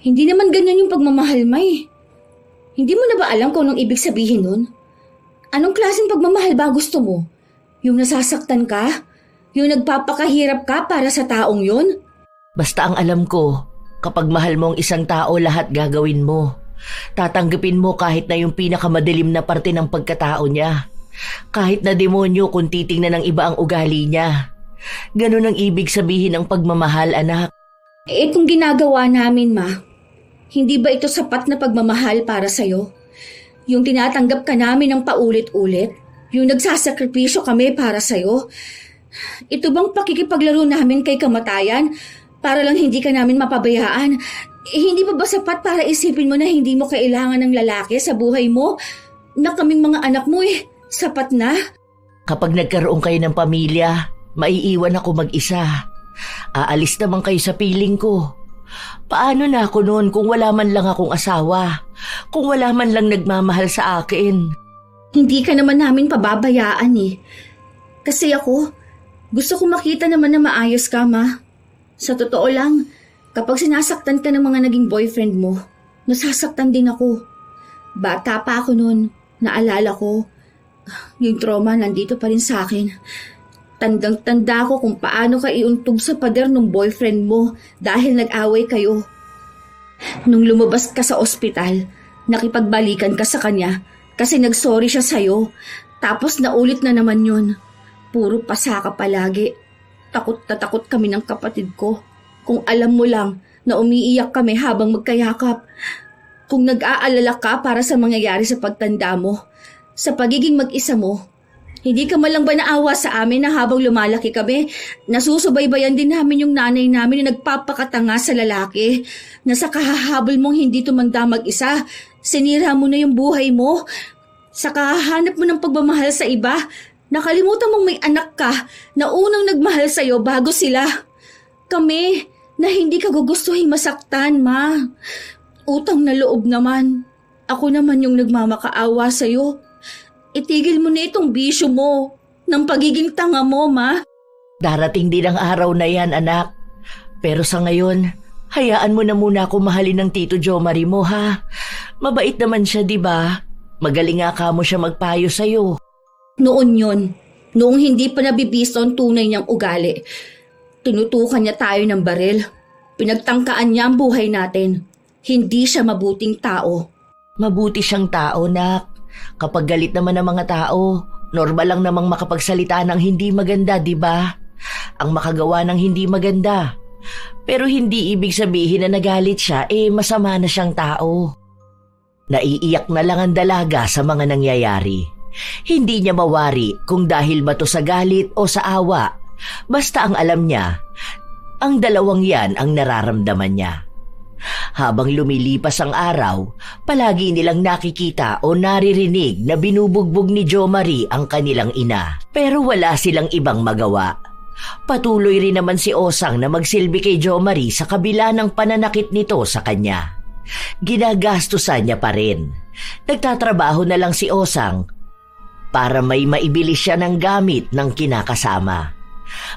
Hindi naman ganyan yung pagmamahal, May. Hindi mo na ba alam kung anong ibig sabihin nun? Anong klaseng pagmamahal ba gusto mo? Yung nasasaktan ka? Yung nagpapakahirap ka para sa taong yun? Basta ang alam ko, kapag mahal mo ang isang tao, lahat gagawin mo. Tatanggapin mo kahit na yung pinakamadilim na parte ng pagkatao niya. Kahit na demonyo kung titingnan ng iba ang ugali niya. Ganun ang ibig sabihin ng pagmamahal, anak. Itong ginagawa namin, Ma, hindi ba ito sapat na pagmamahal para sa'yo? Yung tinatanggap ka namin ng paulit-ulit? Yung nagsasakripisyo kami para sa'yo? Ito bang pakikipaglaro namin kay kamatayan para lang hindi ka namin mapabayaan? Hindi ba sapat para isipin mo na hindi mo kailangan ng lalaki sa buhay mo? Na kaming mga anak mo sapat na? Kapag nagkaroon kayo ng pamilya, maiiwan ako mag-isa. Aalis naman kayo sa piling ko. Paano na ako noon kung wala man lang akong asawa? Kung wala man lang nagmamahal sa akin? Hindi ka naman namin pababayaan Kasi ako, gusto ko makita naman na maayos ka, Ma. Sa totoo lang, kapag sinasaktan ka ng mga naging boyfriend mo, nasasaktan din ako. Bata pa ako noon, naalala ko, yung trauma nandito pa rin sa akin. Tandang-tanda ko kung paano ka iuntog sa pader ng boyfriend mo dahil nag-away kayo. Nung lumabas ka sa ospital, nakipagbalikan ka sa kanya kasi nag-sorry siya sa'yo. Tapos naulit na naman yun. Puro pasa ka palagi. Takot na takot kami ng kapatid ko. Kung alam mo lang na umiiyak kami habang magkayakap. Kung nag-aalala ka para sa mangyayari sa pagtanda mo. Sa pagiging mag-isa mo. Hindi ka malang ba naawa sa amin na habang lumalaki kami, nasusubaybayan din namin yung nanay namin na nagpapakatanga sa lalaki, na sa kahahabol mong hindi tumanda mag-isa, sinira mo na yung buhay mo. Sa kahahanap mo ng pagmamahal sa iba, nakalimutan mong may anak ka na unang nagmahal sa'yo bago sila. Kami, na hindi ka gugustuhin masaktan, Ma. Utang na loob naman. Ako naman yung nagmamakaawa sa'yo. Itigil mo na itong bisyo mo ng pagiging tanga mo, Ma. Darating din ang araw na yan, anak. Pero sa ngayon, hayaan mo na muna ako mahalin ng Tito Jo Marie mo, ha? Mabait naman siya, di ba? Magaling nga ka mo siya magpayo sa'yo. Noon yun. Noong hindi pa nabibisto ang tunay niyang ugali. Tinutukan niya tayo ng baril. Pinagtangkaan niya ang buhay natin. Hindi siya mabuting tao. Mabuti siyang tao, nak. Kapag galit naman ang mga tao, normal lang namang makapagsalita ng hindi maganda, di ba? Ang makagawa ng hindi maganda. Pero hindi ibig sabihin na nagalit siya, masama na siyang tao. Naiiyak na lang ang dalaga sa mga nangyayari. Hindi niya mawari kung dahil ba to sa galit o sa awa. Basta ang alam niya, ang dalawang yan ang nararamdaman niya. Habang lumilipas ang araw, palagi nilang nakikita o naririnig na binubugbog ni Jo Marie ang kanilang ina. Pero wala silang ibang magawa. Patuloy rin naman si Osang na magsilbi kay Jo Marie sa kabila ng pananakit nito sa kanya. Ginagastusan niya pa rin. Nagtatrabaho na lang si Osang para may maibili siya ng gamit ng kinakasama.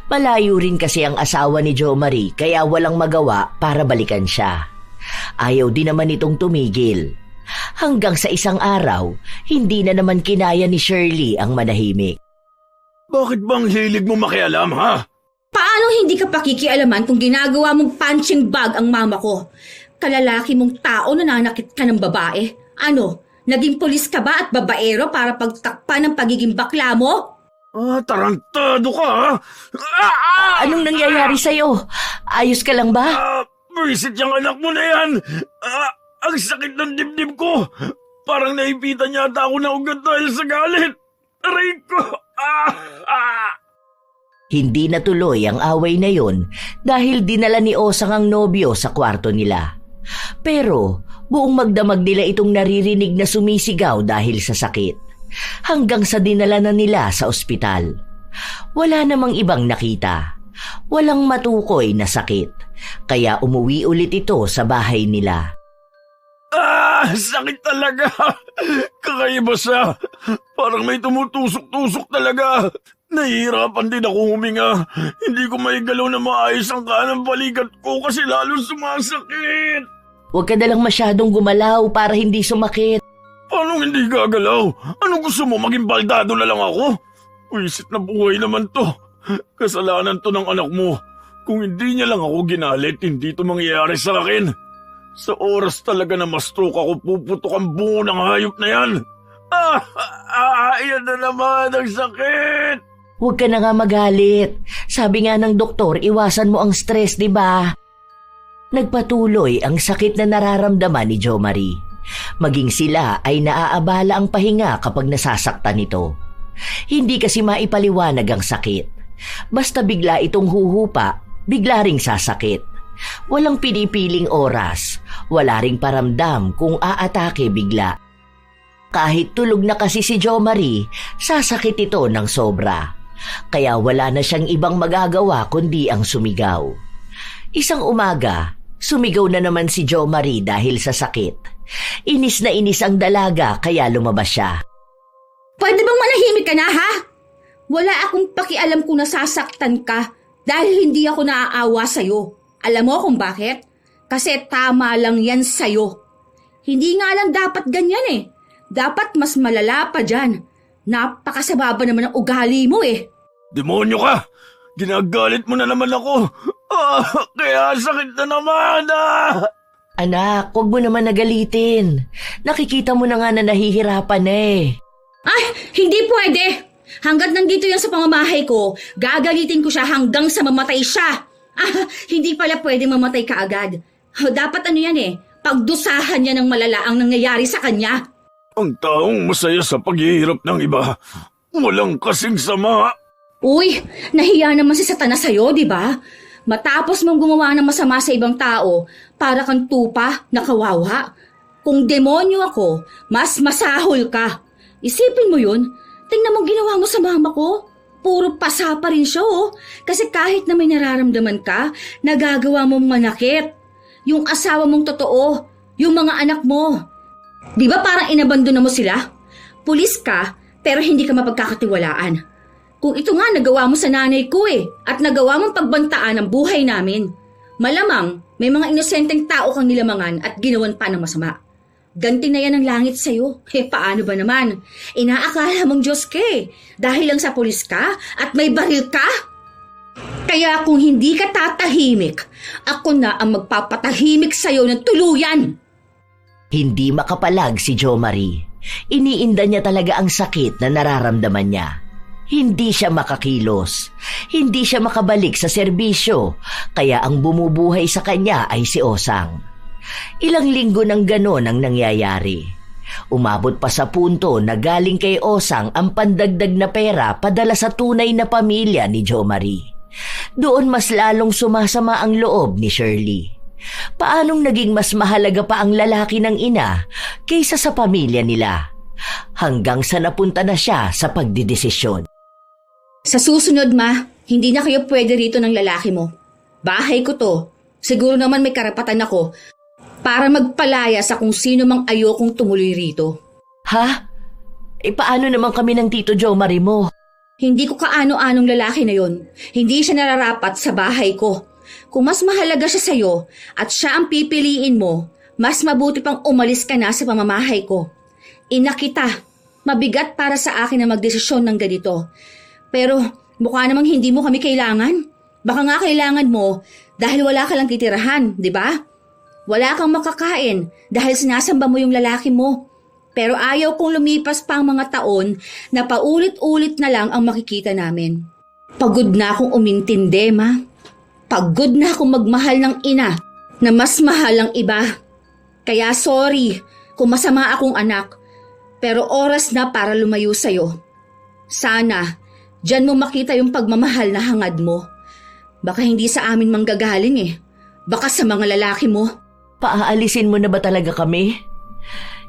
Malayo rin kasi ang asawa ni Jo Marie kaya walang magawa para balikan siya. Ayaw din naman itong tumigil. Hanggang sa isang araw, hindi na naman kinaya ni Shirley ang manahimik. Bakit bang hilig mo makialam, ha? Paano hindi ka pakikialaman kung ginagawa mong punching bag ang mama ko? Kalalaki mong tao na nanakit ka ng babae. Ano, naging pulis ka ba at babaero para pagtakpan ng pagiging bakla mo? Tarantado ka, ha? Anong nangyayari sa'yo? Ayos ka lang ba? Visit yung anak mo na yan. Ang sakit ng dibdib ko. Parang naipitan yata ako na ugat dahil sa galit. Aray ko. Hindi natuloy ang away na yon dahil dinala ni Osang ang nobyo sa kwarto nila. Pero buong magdamag nila itong naririnig na sumisigaw dahil sa sakit. Hanggang sa dinala na nila sa ospital. Wala namang ibang nakita. Walang matukoy na sakit. Kaya umuwi ulit ito sa bahay nila. Sakit talaga. Kakaiba siya. Parang may tumutusok-tusok talaga. Nahihirapan din ako huminga. Hindi ko maigalaw na maayos ang kanang balikat ko kasi lalo sumasakit. Huwag ka nalang masyadong gumalaw para hindi sumakit. Paano hindi gagalaw? Anong gusto mo? Maging baldado na lang ako? Wisit na buhay naman to. Kasalanan to ng anak mo. Kung hindi niya lang ako ginalit, hindi to mangyayari sa akin. Sa oras talaga na ma-stroke ako, puputok ang bungo ng hayop na yan. Yan na naman, ang sakit. Huwag ka na nga magalit. Sabi nga ng doktor, iwasan mo ang stress, di ba? Nagpatuloy ang sakit na nararamdaman ni Jo Marie. Maging sila ay naaabala ang pahinga kapag nasasaktan ito. Hindi kasi maipaliwanag ang sakit. Basta bigla itong huhupa, bigla ring sasakit. Walang pinipiling oras, wala ring paramdam kung aatake bigla. Kahit tulog na kasi si Jo Marie, sasakit ito ng sobra. Kaya wala na siyang ibang magagawa kundi ang sumigaw. Isang umaga, sumigaw na naman si Jo Marie dahil sa sakit. Inis na inis ang dalaga kaya lumabas siya. Pwede bang manahimik ka na, ha? Wala akong pakialam kung nasasaktan ka dahil hindi ako naaawa sa'yo. Alam mo kung bakit? Kasi tama lang yan sa'yo. Hindi nga lang dapat ganyan eh. Dapat mas malala pa dyan. Napakasababa naman ang ugali mo eh. Demonyo ka! Ginagalit mo na naman ako. Kaya sakit na naman. Anak, huwag mo naman nagalitin. Nakikita mo na nga na nahihirapan na eh. Ay, hindi pwede. Hanggat nandito yan sa pamamahay ko, gagalitin ko siya hanggang sa mamatay siya. Hindi pala pwede mamatay ka agad. Dapat ano yan eh, pagdusahan niya ng malala ang nangyayari sa kanya. Ang taong masaya sa paghihirap ng iba, walang kasing sama. Uy, nahiya naman si Satanas sa'yo, di ba? Matapos mong gumawa ng masama sa ibang tao, para kang tupa na kawawa. Kung demonyo ako, mas masahol ka. Isipin mo yun, tingnan mo ginawa mo sa mama ko. Puro pasa pa rin siya oh. Kasi kahit na may nararamdaman ka, nagagawa mong manakit. Yung asawa mong totoo, yung mga anak mo. Di ba parang inabandona mo sila? Pulis ka, pero hindi ka mapagkakatiwalaan. Kung ito nga nagawa mo sa nanay ko eh, at nagawa mong pagbantaan ang buhay namin. Malamang may mga inosenteng tao kang nilamangan at ginawan pa ng masama. Ganti na yan ang langit sa'yo. Paano ba naman? Inaakala mong Diyos ka eh, dahil lang sa pulis ka at may baril ka? Kaya kung hindi ka tatahimik, ako na ang magpapatahimik sa'yo ng tuluyan. Hindi makapalag si Jo Marie. Iniinda niya talaga ang sakit na nararamdaman niya. Hindi siya makakilos. Hindi siya makabalik sa serbisyo. Kaya ang bumubuhay sa kanya ay si Osang. Ilang linggo nang ganon ang nangyayari. Umabot pa sa punto na galing kay Osang ang pandagdag na pera padala sa tunay na pamilya ni Jo Marie. Doon mas lalong sumasama ang loob ni Shirley. Paanong naging mas mahalaga pa ang lalaki ng ina kaysa sa pamilya nila? Hanggang sa napunta na siya sa pagdidesisyon. Sa susunod, Ma, hindi na kayo pwede rito ng lalaki mo. Bahay ko to. Siguro naman may karapatan ako para magpalaya sa kung sino mang ayokong tumuloy rito. Ha? Paano naman kami ng Tito Joe Marie mo? Hindi ko kaano-anong lalaki na yon. Hindi siya nararapat sa bahay ko. Kung mas mahalaga siya sa'yo at siya ang pipiliin mo, mas mabuti pang umalis ka na sa pamamahay ko. Ina kita. Mabigat para sa akin na magdesisyon ng ganito. Pero mukha namang hindi mo kami kailangan. Baka nga kailangan mo dahil wala ka lang titirahan, di ba? Wala kang makakain dahil sinasamba mo yung lalaki mo. Pero ayaw kong lumipas pa ang mga taon na paulit-ulit na lang ang makikita namin. Pagod na akong umintindi, Ma. Pagod na akong magmahal ng ina na mas mahal ang iba. Kaya sorry kung masama akong anak, pero oras na para lumayo sa'yo. Sana, dyan mo makita yung pagmamahal na hangad mo. Baka hindi sa amin manggagaling eh. Baka sa mga lalaki mo. Paaalisin mo na ba talaga kami?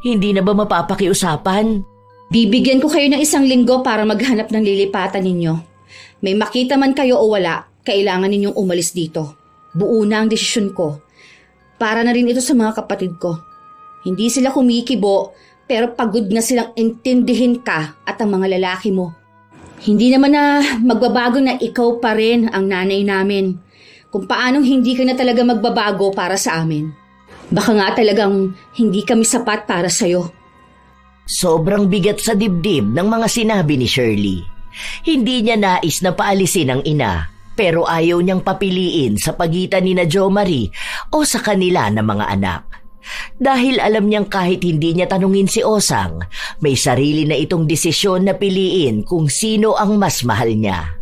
Hindi na ba mapapakiusapan? Bibigyan ko kayo ng 1 linggo para maghanap ng lilipatan ninyo. May makita man kayo o wala, kailangan ninyong umalis dito. Buo na ang desisyon ko. Para na rin ito sa mga kapatid ko. Hindi sila kumikibo, pero pagod na silang intindihin ka at ang mga lalaki mo. Hindi naman na magbabago na ikaw pa rin ang nanay namin. Kung paanong hindi ka na talaga magbabago para sa amin. Baka nga talagang hindi kami sapat para sa'yo. Sobrang bigat sa dibdib ng mga sinabi ni Shirley. Hindi niya nais na paalisin ang ina, pero ayaw niyang papiliin sa pagitan ni na Joe Marie o sa kanila na mga anak. Dahil alam niyang kahit hindi niya tanungin si Osang, may sarili na itong desisyon na piliin kung sino ang mas mahal niya.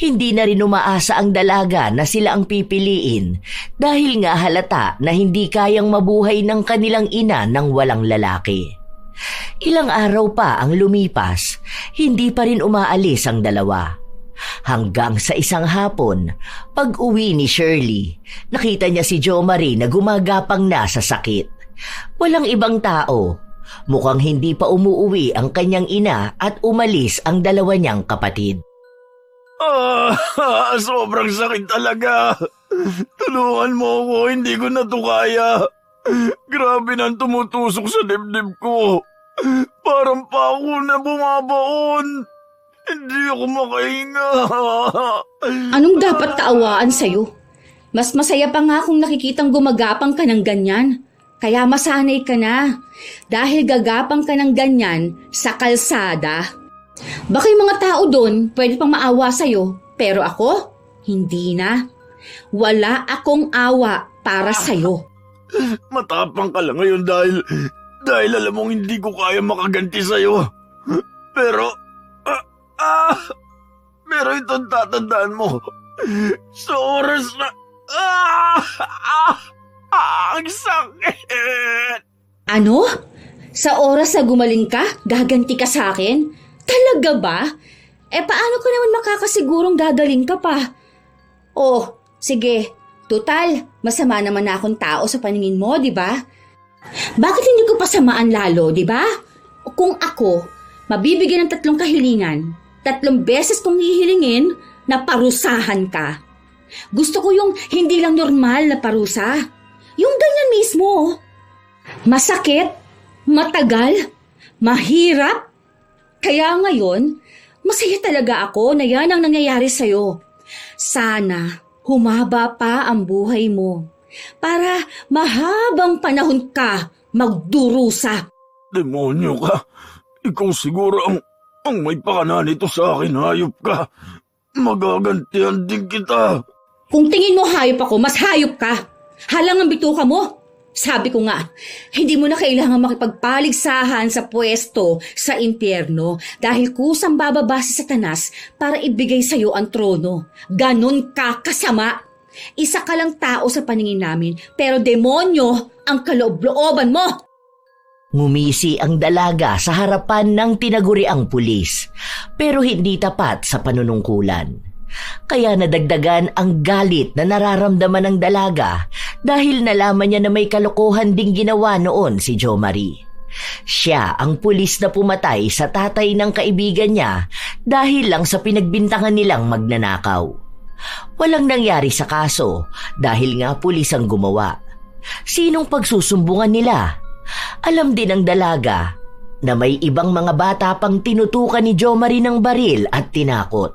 Hindi na rin umaasa ang dalaga na sila ang pipiliin dahil nga halata na hindi kayang mabuhay ng kanilang ina ng walang lalaki. Ilang araw pa ang lumipas, hindi pa rin umaalis ang dalawa. Hanggang sa isang hapon, pag-uwi ni Shirley, nakita niya si Joe Marie na gumagapang na sa sakit. Walang ibang tao. Mukhang hindi pa umuuwi ang kanyang ina at umalis ang dalawa niyang kapatid. Sobrang sakit talaga. Tulungan mo ako, hindi ko na to kaya. Grabe nang tumutusok sa dibdib ko. Parang pa ako na bumabaon. Hindi ako makahinga. Anong dapat kaawaan sa'yo? Mas masaya pa nga kung nakikitang gumagapang ka ng ganyan. Kaya masanay ka na. Dahil gagapang ka ng ganyan sa kalsada. Baka yung mga tao doon pwede pang maawa sa'yo, pero ako, hindi na. Wala akong awa para sa'yo. Matapang ka lang ngayon dahil alam mong hindi ko kaya makaganti sa'yo. Pero itong tatandaan mo. Sa oras na... ang sakit! Ano? Sa oras na gumaling ka, gaganti ka sa akin? Talaga ba? Paano ko naman makakasigurong gagaling ka pa? Oh, sige. Tutal, masama naman na akong tao sa paningin mo, di ba? Bakit hindi ko pasamaan lalo, di ba? Kung ako, mabibigyan ng 3 kahilingan, 3 beses kong hihilingin na parusahan ka. Gusto ko yung hindi lang normal na parusa. Yung ganyan mismo. Masakit, matagal, mahirap. Kaya ngayon, masaya talaga ako na yan ang nangyayari sa'yo. Sana humaba pa ang buhay mo para mahabang panahon ka magdurusa. Demonyo ka. Ikaw siguro ang may pakana nito sa akin, hayop ka. Magagantihan din kita. Kung tingin mo hayop ako, mas hayop ka. Halang ang bituka mo. Sabi ko nga, hindi mo na kailangan makipagpaligsahan sa pwesto sa impyerno dahil kusang bababa si Satanas para ibigay sa'yo ang trono. Ganon ka kasama. Isa ka lang tao sa paningin namin, pero demonyo ang kaloob-looban mo. Ngumisi ang dalaga sa harapan ng tinaguriang pulis, pero hindi tapat sa panunungkulan. Kaya nadagdagan ang galit na nararamdaman ng dalaga dahil nalaman niya na may kalokohan ding ginawa noon si Jo Marie. Siya ang pulis na pumatay sa tatay ng kaibigan niya dahil lang sa pinagbintangan nilang magnanakaw. Walang nangyari sa kaso dahil nga pulis ang gumawa. Sinong pagsusumbungan nila? Alam din ng dalaga na may ibang mga bata pang tinutukan ni Jo Marie ng baril at tinakot.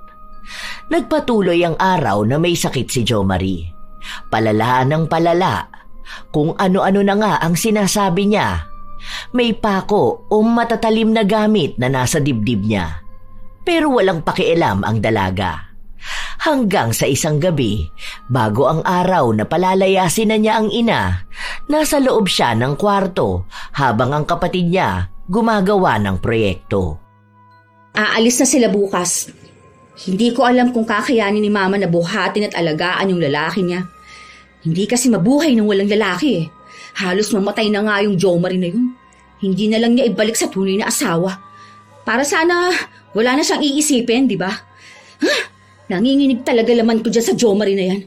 Nagpatuloy ang araw na may sakit si Jo Marie. Palala ng palala. Kung ano-ano na nga ang sinasabi niya. May pako o matatalim na gamit na nasa dibdib niya. Pero walang pakialam ang dalaga. Hanggang sa isang gabi, bago ang araw na palalayasin na niya ang ina, nasa loob siya ng kwarto habang ang kapatid niya gumagawa ng proyekto. Aalis na sila bukas. Hindi ko alam kung kakayanin ni Mama na buhatin at alagaan yung lalaki niya. Hindi kasi mabuhay ng walang lalaki eh. Halos mamatay na nga yung Jo Marie na yun. Hindi na lang niya ibalik sa tunay na asawa. Para sana wala na siyang iisipin, di ba? Nanginginig talaga laman ko dyan sa Jo Marie na yan.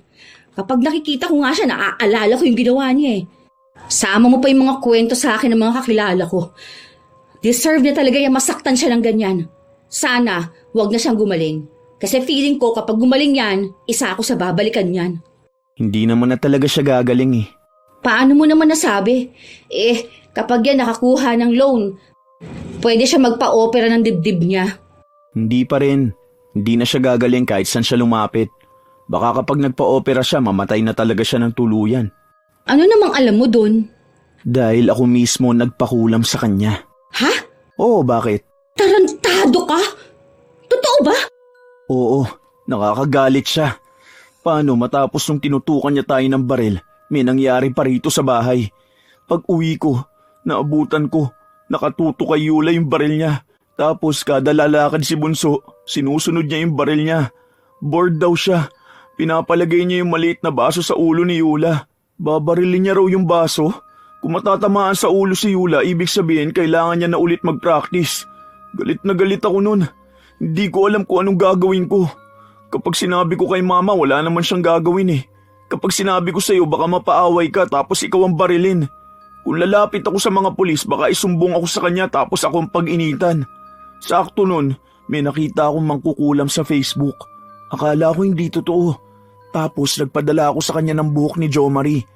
Kapag nakikita ko nga siya, naaalala ko yung ginawa niya eh. Sama mo pa yung mga kwento sa akin ng mga kakilala ko. Deserve na talaga yung masaktan siya ng ganyan. Sana wag na siyang gumaling. Kasi feeling ko kapag gumaling yan, isa ako sa babalikan niyan. Hindi naman na talaga siya gagaling eh. Paano mo naman nasabi? Kapag yan nakakuha ng loan, pwede siya magpa-opera ng dibdib niya. Hindi pa rin. Hindi na siya gagaling kahit saan siya lumapit. Baka kapag nagpa-opera siya, mamatay na talaga siya ng tuluyan. Ano namang alam mo dun? Dahil ako mismo nagpakulam sa kanya. Ha? Oo, bakit? Tarantado ka? Totoo ba? Oo, nakakagalit siya. Paano matapos nung tinutukan niya tayo ng baril, may nangyari pa rito sa bahay. Pag uwi ko, naabutan ko, nakatuto kay Yula yung baril niya. Tapos kada lalakad si Bunso, sinusunod niya yung baril niya. Bored daw siya. Pinapalagay niya yung maliit na baso sa ulo ni Yula. Babarilin niya raw yung baso. Kung matatamaan sa ulo si Yula, ibig sabihin kailangan niya na ulit mag-practice. Galit na galit ako nun. Hindi ko alam kung anong gagawin ko. Kapag sinabi ko kay Mama, wala naman siyang gagawin eh. Kapag sinabi ko sa'yo, baka mapaaway ka tapos ikaw ang barilin. Kung lalapit ako sa mga pulis, baka isumbong ako sa kanya tapos ako ang pag-initan. Sakto nun, may nakita akong mangkukulam sa Facebook. Akala ko hindi totoo. Tapos nagpadala ako sa kanya ng buhok ni Jo Marie.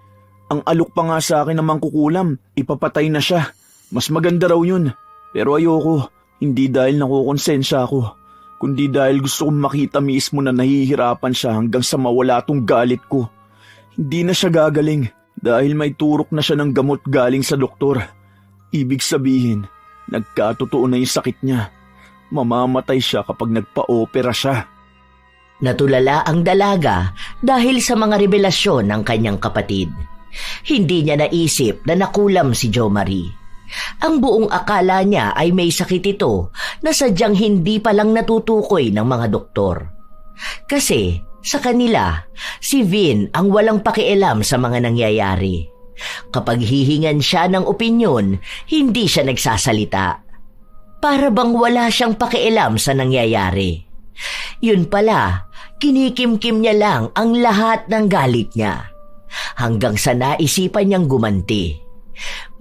Ang alok pa nga sa akin ng mangkukulam, ipapatay na siya. Mas maganda raw yun. Pero ayoko, hindi dahil nakukonsensya ako, kundi dahil gusto kong makita mismo na nahihirapan siya hanggang sa mawala tong galit ko. Hindi na siya gagaling dahil may turok na siya ng gamot galing sa doktor. Ibig sabihin, nagkatotoo na yung sakit niya. Mamamatay siya kapag nagpa-opera siya. Natulala ang dalaga dahil sa mga revelasyon ng kanyang kapatid. Hindi niya naisip na nakulam si Jo Marie. Ang buong akala niya ay may sakit ito na sadyang hindi pa lang natutukoy ng mga doktor. Kasi sa kanila, si Vin ang walang pakialam sa mga nangyayari. Kapag hihingan siya ng opinyon, hindi siya nagsasalita. Para bang wala siyang pakialam sa nangyayari. Yun pala, kinikimkim niya lang ang lahat ng galit niya. Hanggang sa naisipan niyang gumanti.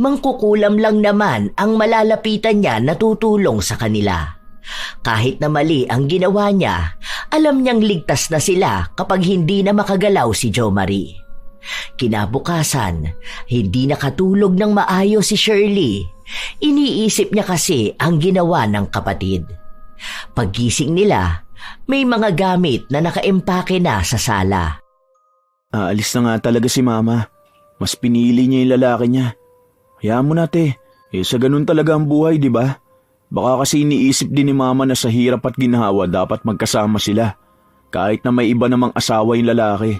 Mangkukulam lang naman ang malalapitan niya na tutulong sa kanila. Kahit na mali ang ginawa niya, alam niyang ligtas na sila kapag hindi na makagalaw si Jo Marie. Kinabukasan, hindi nakatulog ng maayos si Shirley. Iniisip niya kasi ang ginawa ng kapatid. Paggising nila, may mga gamit na nakaempake na sa sala. Aalis na nga talaga si Mama. Mas pinili niya yung lalaki niya. Hayaan mo na, te. Sa ganun talaga ang buhay, di ba? Baka kasi iniisip din ni Mama na sa hirap at ginhawa dapat magkasama sila. Kahit na may iba namang asawa yung lalaki.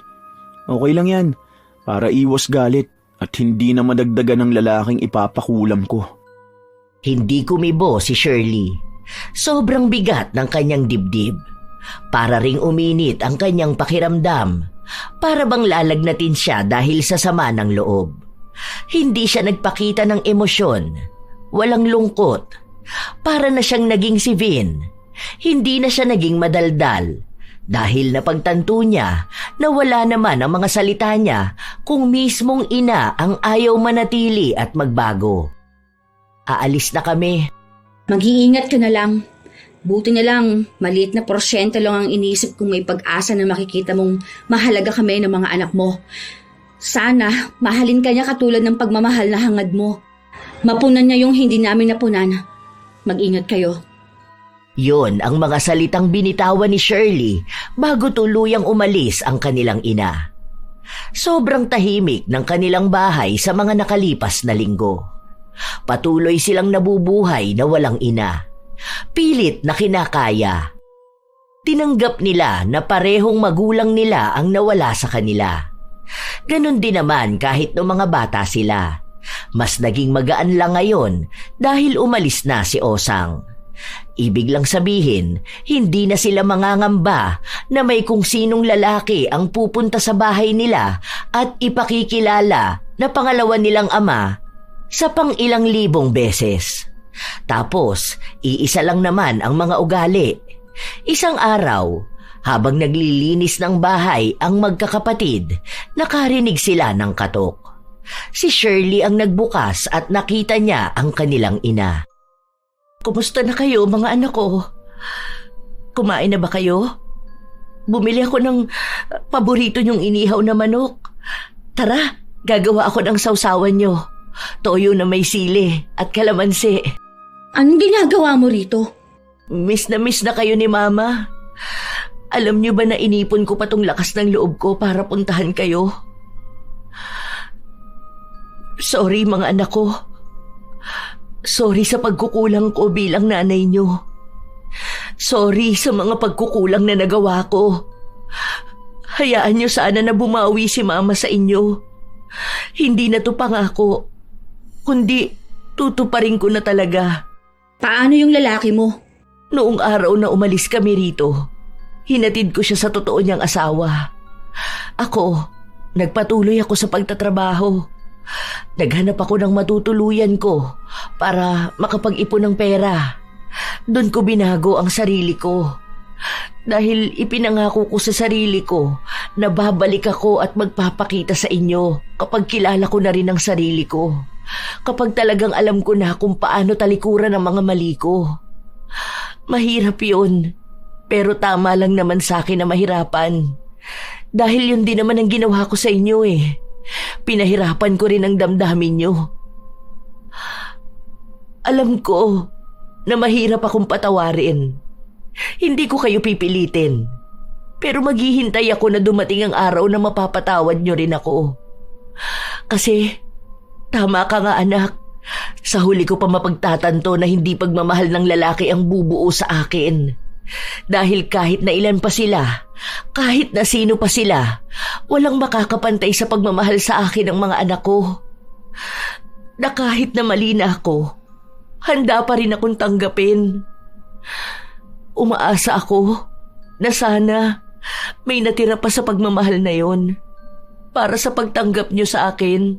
Okay lang yan. Para iwas galit at hindi na madagdagan ng lalaking ipapakulam ko. Hindi kumibo si Shirley. Sobrang bigat ng kanyang dibdib. Para ring uminit ang kanyang pakiramdam. Para bang lalagnatin siya dahil sa sama ng loob. Hindi siya nagpakita ng emosyon. Walang lungkot. Para na siyang naging si Vin. Hindi na siya naging madaldal. Dahil napagtanto niya na wala naman ang mga salita niya kung mismong ina ang ayaw manatili at magbago. Aalis na kami. Mag-iingat ka na lang. Buti na lang, maliit na porsyento lang ang iniisip kung may pag-asa na makikita mong mahalaga kami ng mga anak mo. Sana, mahalin ka niya katulad ng pagmamahal na hangad mo. Mapunan niya yung hindi namin napunan. Mag-ingat kayo. Yon ang mga salitang binitawan ni Shirley bago tuluyang umalis ang kanilang ina. Sobrang tahimik ng kanilang bahay sa mga nakalipas na linggo. Patuloy silang nabubuhay na walang ina. Pilit na kinakaya. Tinanggap nila na parehong magulang nila ang nawala sa kanila. Ganon din naman kahit noong mga bata sila. Mas naging magaan lang ngayon dahil umalis na si Osang. Ibig lang sabihin, hindi na sila mangangamba na may kung sinong lalaki ang pupunta sa bahay nila at ipakikilala na pangalawa nilang ama sa pang-ilang libong beses. Tapos, iisa lang naman ang mga ugali. Isang araw, habang naglilinis ng bahay ang magkakapatid, nakarinig sila ng katok. Si Shirley ang nagbukas at nakita niya ang kanilang ina. "Kumusta na kayo, mga anak ko? Kumain na ba kayo? Bumili ako ng paborito niyong inihaw na manok. Tara, gagawa ako ng sausawan niyo. Toyo na may sili at kalamansi." Anong ginagawa mo rito? Miss na kayo ni Mama. Alam niyo ba na inipon ko pa tong lakas ng loob ko para puntahan kayo? Sorry mga anak ko. Sorry sa pagkukulang ko bilang nanay niyo. Sorry sa mga pagkukulang na nagawa ko. Hayaan niyo sana na bumawi si Mama sa inyo. Hindi na to pangako, kundi tutuparin ko na talaga. Paano yung lalaki mo? Noong araw na umalis kami rito, hinatid ko siya sa totoo niyang asawa. Ako, nagpatuloy ako sa pagtatrabaho. Naghanap ako ng matutuluyan ko para makapag-ipon ng pera. Doon ko binago ang sarili ko. Dahil ipinangako ko sa sarili ko na babalik ako at magpapakita sa inyo kapag kilala ko na rin ang sarili ko. Kapag talagang alam ko na kung paano talikuran ang mga mali ko. Mahirap yun, pero tama lang naman sa akin na mahirapan. Dahil yun din naman ang ginawa ko sa inyo eh. Pinahirapan ko rin ang damdamin nyo. Alam ko na mahirap akong patawarin. Hindi ko kayo pipilitin. Pero maghihintay ako na dumating ang araw na mapapatawad nyo rin ako. Kasi, tama ka nga anak. Sa huli ko pa mapagtatanto na hindi pagmamahal ng lalaki ang bubuo sa akin. Dahil kahit na ilan pa sila, kahit na sino pa sila, walang makakapantay sa pagmamahal sa akin ng mga anak ko. Na kahit na mali na ako, handa pa rin akong tanggapin. Umaasa ako na sana may natira pa sa pagmamahal na yon para sa pagtanggap nyo sa akin.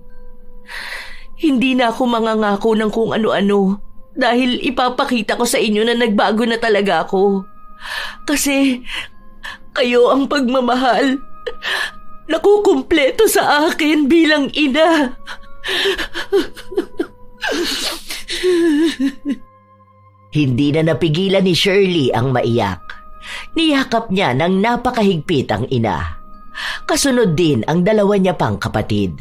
Hindi na ako mangangako ng kung ano-ano dahil ipapakita ko sa inyo na nagbago na talaga ako. Kasi kayo ang pagmamahal nakukumpleto sa akin bilang ina. Hindi na napigilan ni Shirley ang maiyak. Niyakap niya ng napakahigpit ang ina. Kasunod din ang dalawa niya pang kapatid.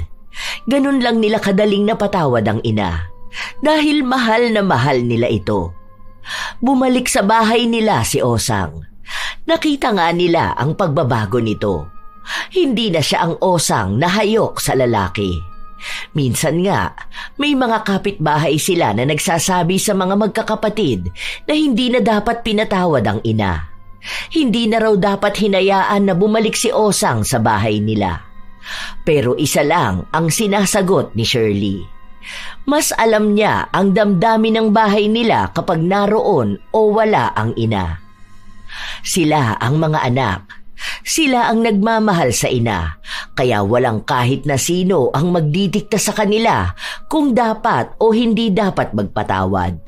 Ganun lang nila kadaling napatawad ang ina. Dahil mahal na mahal nila ito. Bumalik sa bahay nila si Osang. Nakita nga nila ang pagbabago nito. Hindi na siya ang Osang na hayok sa lalaki. Minsan nga, may mga kapitbahay sila na nagsasabi sa mga magkakapatid na hindi na dapat pinatawad ang ina. Hindi na raw dapat hinayaan na bumalik si Osang sa bahay nila. Pero isa lang ang sinasagot ni Shirley. Mas alam niya ang damdamin ng bahay nila kapag naroon o wala ang ina. Sila ang mga anak. Sila ang nagmamahal sa ina, kaya walang kahit na sino ang magdidikta sa kanila kung dapat o hindi dapat magpatawad.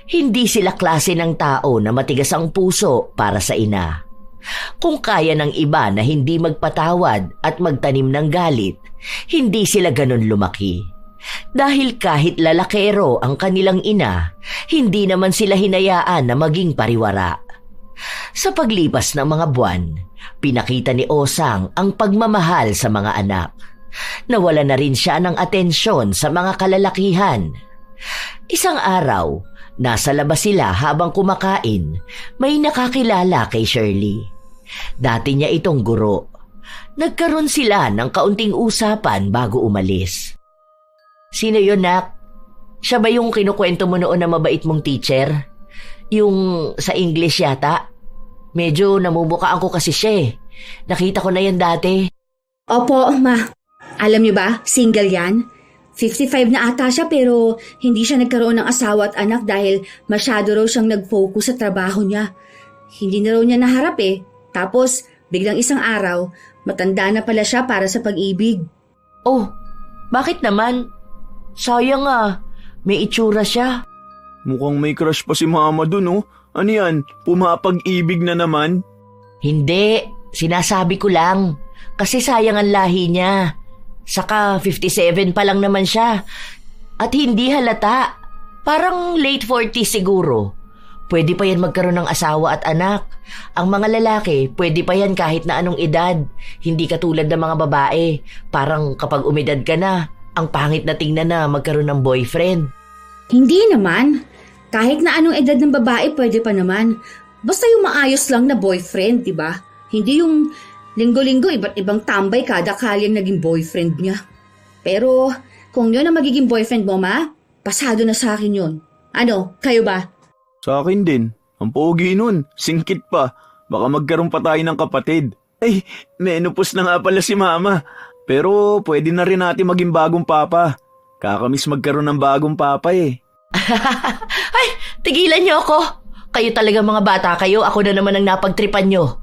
Hindi sila klase ng tao na matigas ang puso para sa ina. Kung kaya ng iba na hindi magpatawad at magtanim ng galit, hindi sila ganun lumaki. Dahil kahit lalakero ang kanilang ina, hindi naman sila hinayaan na maging pariwara. Sa paglipas ng mga buwan, pinakita ni Osang ang pagmamahal sa mga anak. Nawala na rin siya ng atensyon sa mga kalalakihan. Isang araw, nasa labas sila habang kumakain, may nakakilala kay Shirley. Dati niya itong guro. Nagkaroon sila ng kaunting usapan bago umalis. Sino yun, Nak? Siya ba yung kinukwento mo noon na mabait mong teacher? Yung sa English yata? Medyo namumukaan ko kasi siya eh. Nakita ko na yan dati. Opo, ma. Alam niyo ba, single yan? 55 na ata siya pero hindi siya nagkaroon ng asawa at anak dahil masyado raw siyang nag-focus sa trabaho niya. Hindi na raw niya naharap eh. Tapos, biglang isang araw, matanda na pala siya para sa pag-ibig. Oh, bakit naman? Sayang ah, may itsura siya. Mukhang may crush pa si mama dun, oh. Ano yan? Pumapag-ibig na naman? Hindi, sinasabi ko lang. Kasi sayang ang lahi niya. Saka 57 pa lang naman siya. At hindi halata. Parang late 40s siguro. Pwede pa yan magkaroon ng asawa at anak. Ang mga lalaki, pwede pa yan kahit na anong edad. Hindi katulad ng mga babae. Parang kapag umedad ka na, ang pangit na tingnan na magkaroon ng boyfriend. Hindi naman. Kahit na anong edad ng babae, pwede pa naman. Basta yung maayos lang na boyfriend, di ba? Hindi yung linggo-linggo, iba't ibang tambay kada kalyang naging boyfriend niya. Pero kung yun ang magiging boyfriend mo, ma, pasado na sa akin yun. Ano, kayo ba? Sa akin din. Ang pogi nun. Singkit pa. Baka magkaroon pa tayo ng kapatid. Ay, menopause na nga pala si mama. Pero pwede na rin natin maging bagong papa. Kakamiss magkaroon ng bagong papa eh. Ay, tigilan niyo ako. Kayo talaga mga bata kayo, ako na naman ang napagtripan niyo.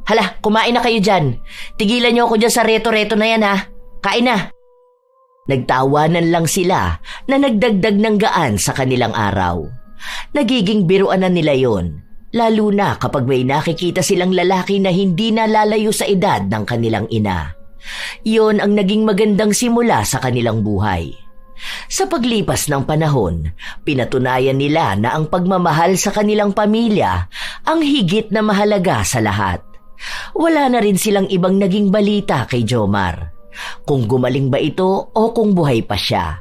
Hala, kumain na kayo dyan. Tigilan niyo ako dyan sa reto-reto na yan ha. Kain na. Nagtawanan lang sila na nagdagdag ng gaan sa kanilang araw. Nagiging biruan na nila yon, lalo na kapag may nakikita silang lalaki na hindi nalalayo sa edad ng kanilang ina. Yon ang naging magandang simula sa kanilang buhay. Sa paglipas ng panahon, pinatunayan nila na ang pagmamahal sa kanilang pamilya ang higit na mahalaga sa lahat. Wala na rin silang ibang naging balita kay Jomar, kung gumaling ba ito o kung buhay pa siya.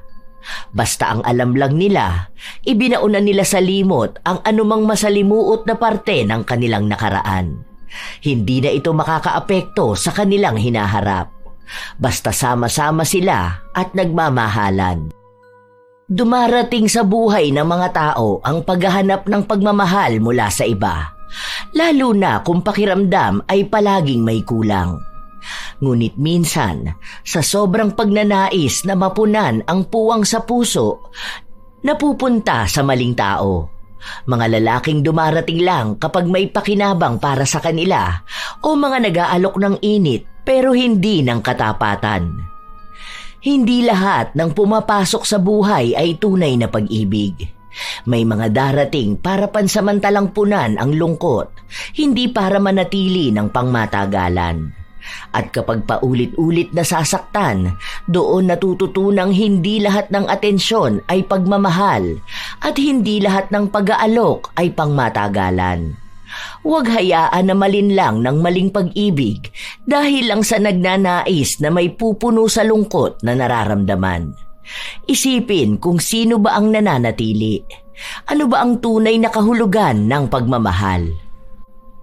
Basta ang alam lang nila, ibinauna nila sa limot ang anumang masalimuot na parte ng kanilang nakaraan. Hindi na ito makakaapekto sa kanilang hinaharap. Basta sama-sama sila at nagmamahalan. Dumarating sa buhay ng mga tao ang paghahanap ng pagmamahal mula sa iba, lalo na kung pakiramdam ay palaging may kulang. Ngunit minsan, sa sobrang pagnanais na mapunan ang puwang sa puso, napupunta sa maling tao. Mga lalaking dumarating lang kapag may pakinabang para sa kanila o mga nag-aalok ng init pero hindi ng katapatan. Hindi lahat ng pumapasok sa buhay ay tunay na pag-ibig. May mga darating para pansamantalang punan ang lungkot, hindi para manatili ng pangmatagalan. At kapag paulit-ulit nasasaktan, doon natututunang hindi lahat ng atensyon ay pagmamahal at hindi lahat ng pag-aalok ay pangmatagalan. Huwag hayaan na malinlang ng maling pag-ibig dahil lang sa nagnanais na may pupuno sa lungkot na nararamdaman. Isipin kung sino ba ang nananatili. Ano ba ang tunay na kahulugan ng pagmamahal?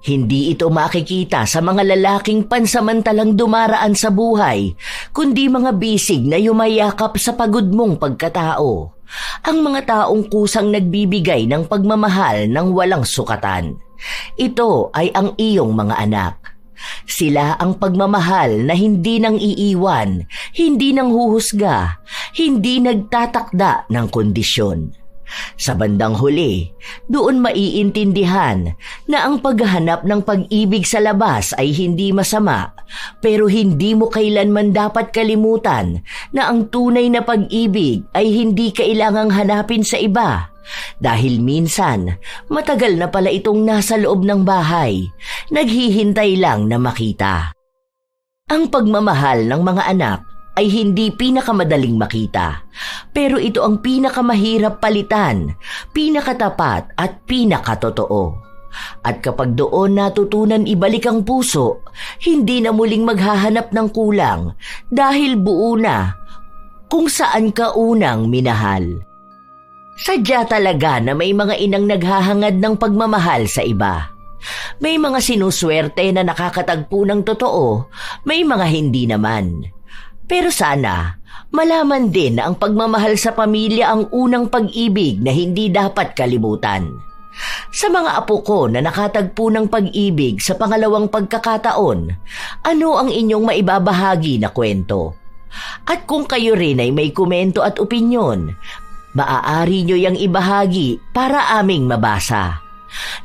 Hindi ito makikita sa mga lalaking pansamantalang dumaraan sa buhay, kundi mga bisig na yumayakap sa pagod mong pagkatao. Ang mga taong kusang nagbibigay ng pagmamahal ng walang sukatan. Ito ay ang iyong mga anak. Sila ang pagmamahal na hindi nang iiwan, hindi nang huhusga, hindi nagtatakda ng kondisyon. Sa bandang huli, doon maiintindihan na ang paghahanap ng pag-ibig sa labas ay hindi masama, pero hindi mo kailanman dapat kalimutan na ang tunay na pag-ibig ay hindi kailangang hanapin sa iba. Dahil minsan, matagal na pala itong nasa loob ng bahay, naghihintay lang na makita. Ang pagmamahal ng mga anak ay hindi pinakamadaling makita, pero ito ang pinakamahirap palitan, pinakatapat at pinakatotoo. At kapag doon natutunan ibalik ang puso, hindi na muling maghahanap ng kulang dahil buo na kung saan ka unang minahal. Sadya talaga na may mga inang naghahangad ng pagmamahal sa iba. May mga sinuswerte na nakakatagpo ng totoo, may mga hindi naman. Pero sana, malaman din na ang pagmamahal sa pamilya ang unang pag-ibig na hindi dapat kalimutan. Sa mga apo ko na nakatagpo ng pag-ibig sa pangalawang pagkakataon, ano ang inyong maibabahagi na kwento? At kung kayo rin ay may komento at opinyon, maaari nyo yang ibahagi para aming mabasa.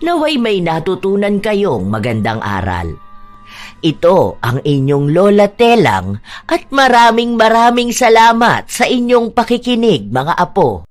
Naway may natutunan kayong magandang aral. Ito ang inyong Lola Telang at maraming salamat sa inyong pakikinig mga apo.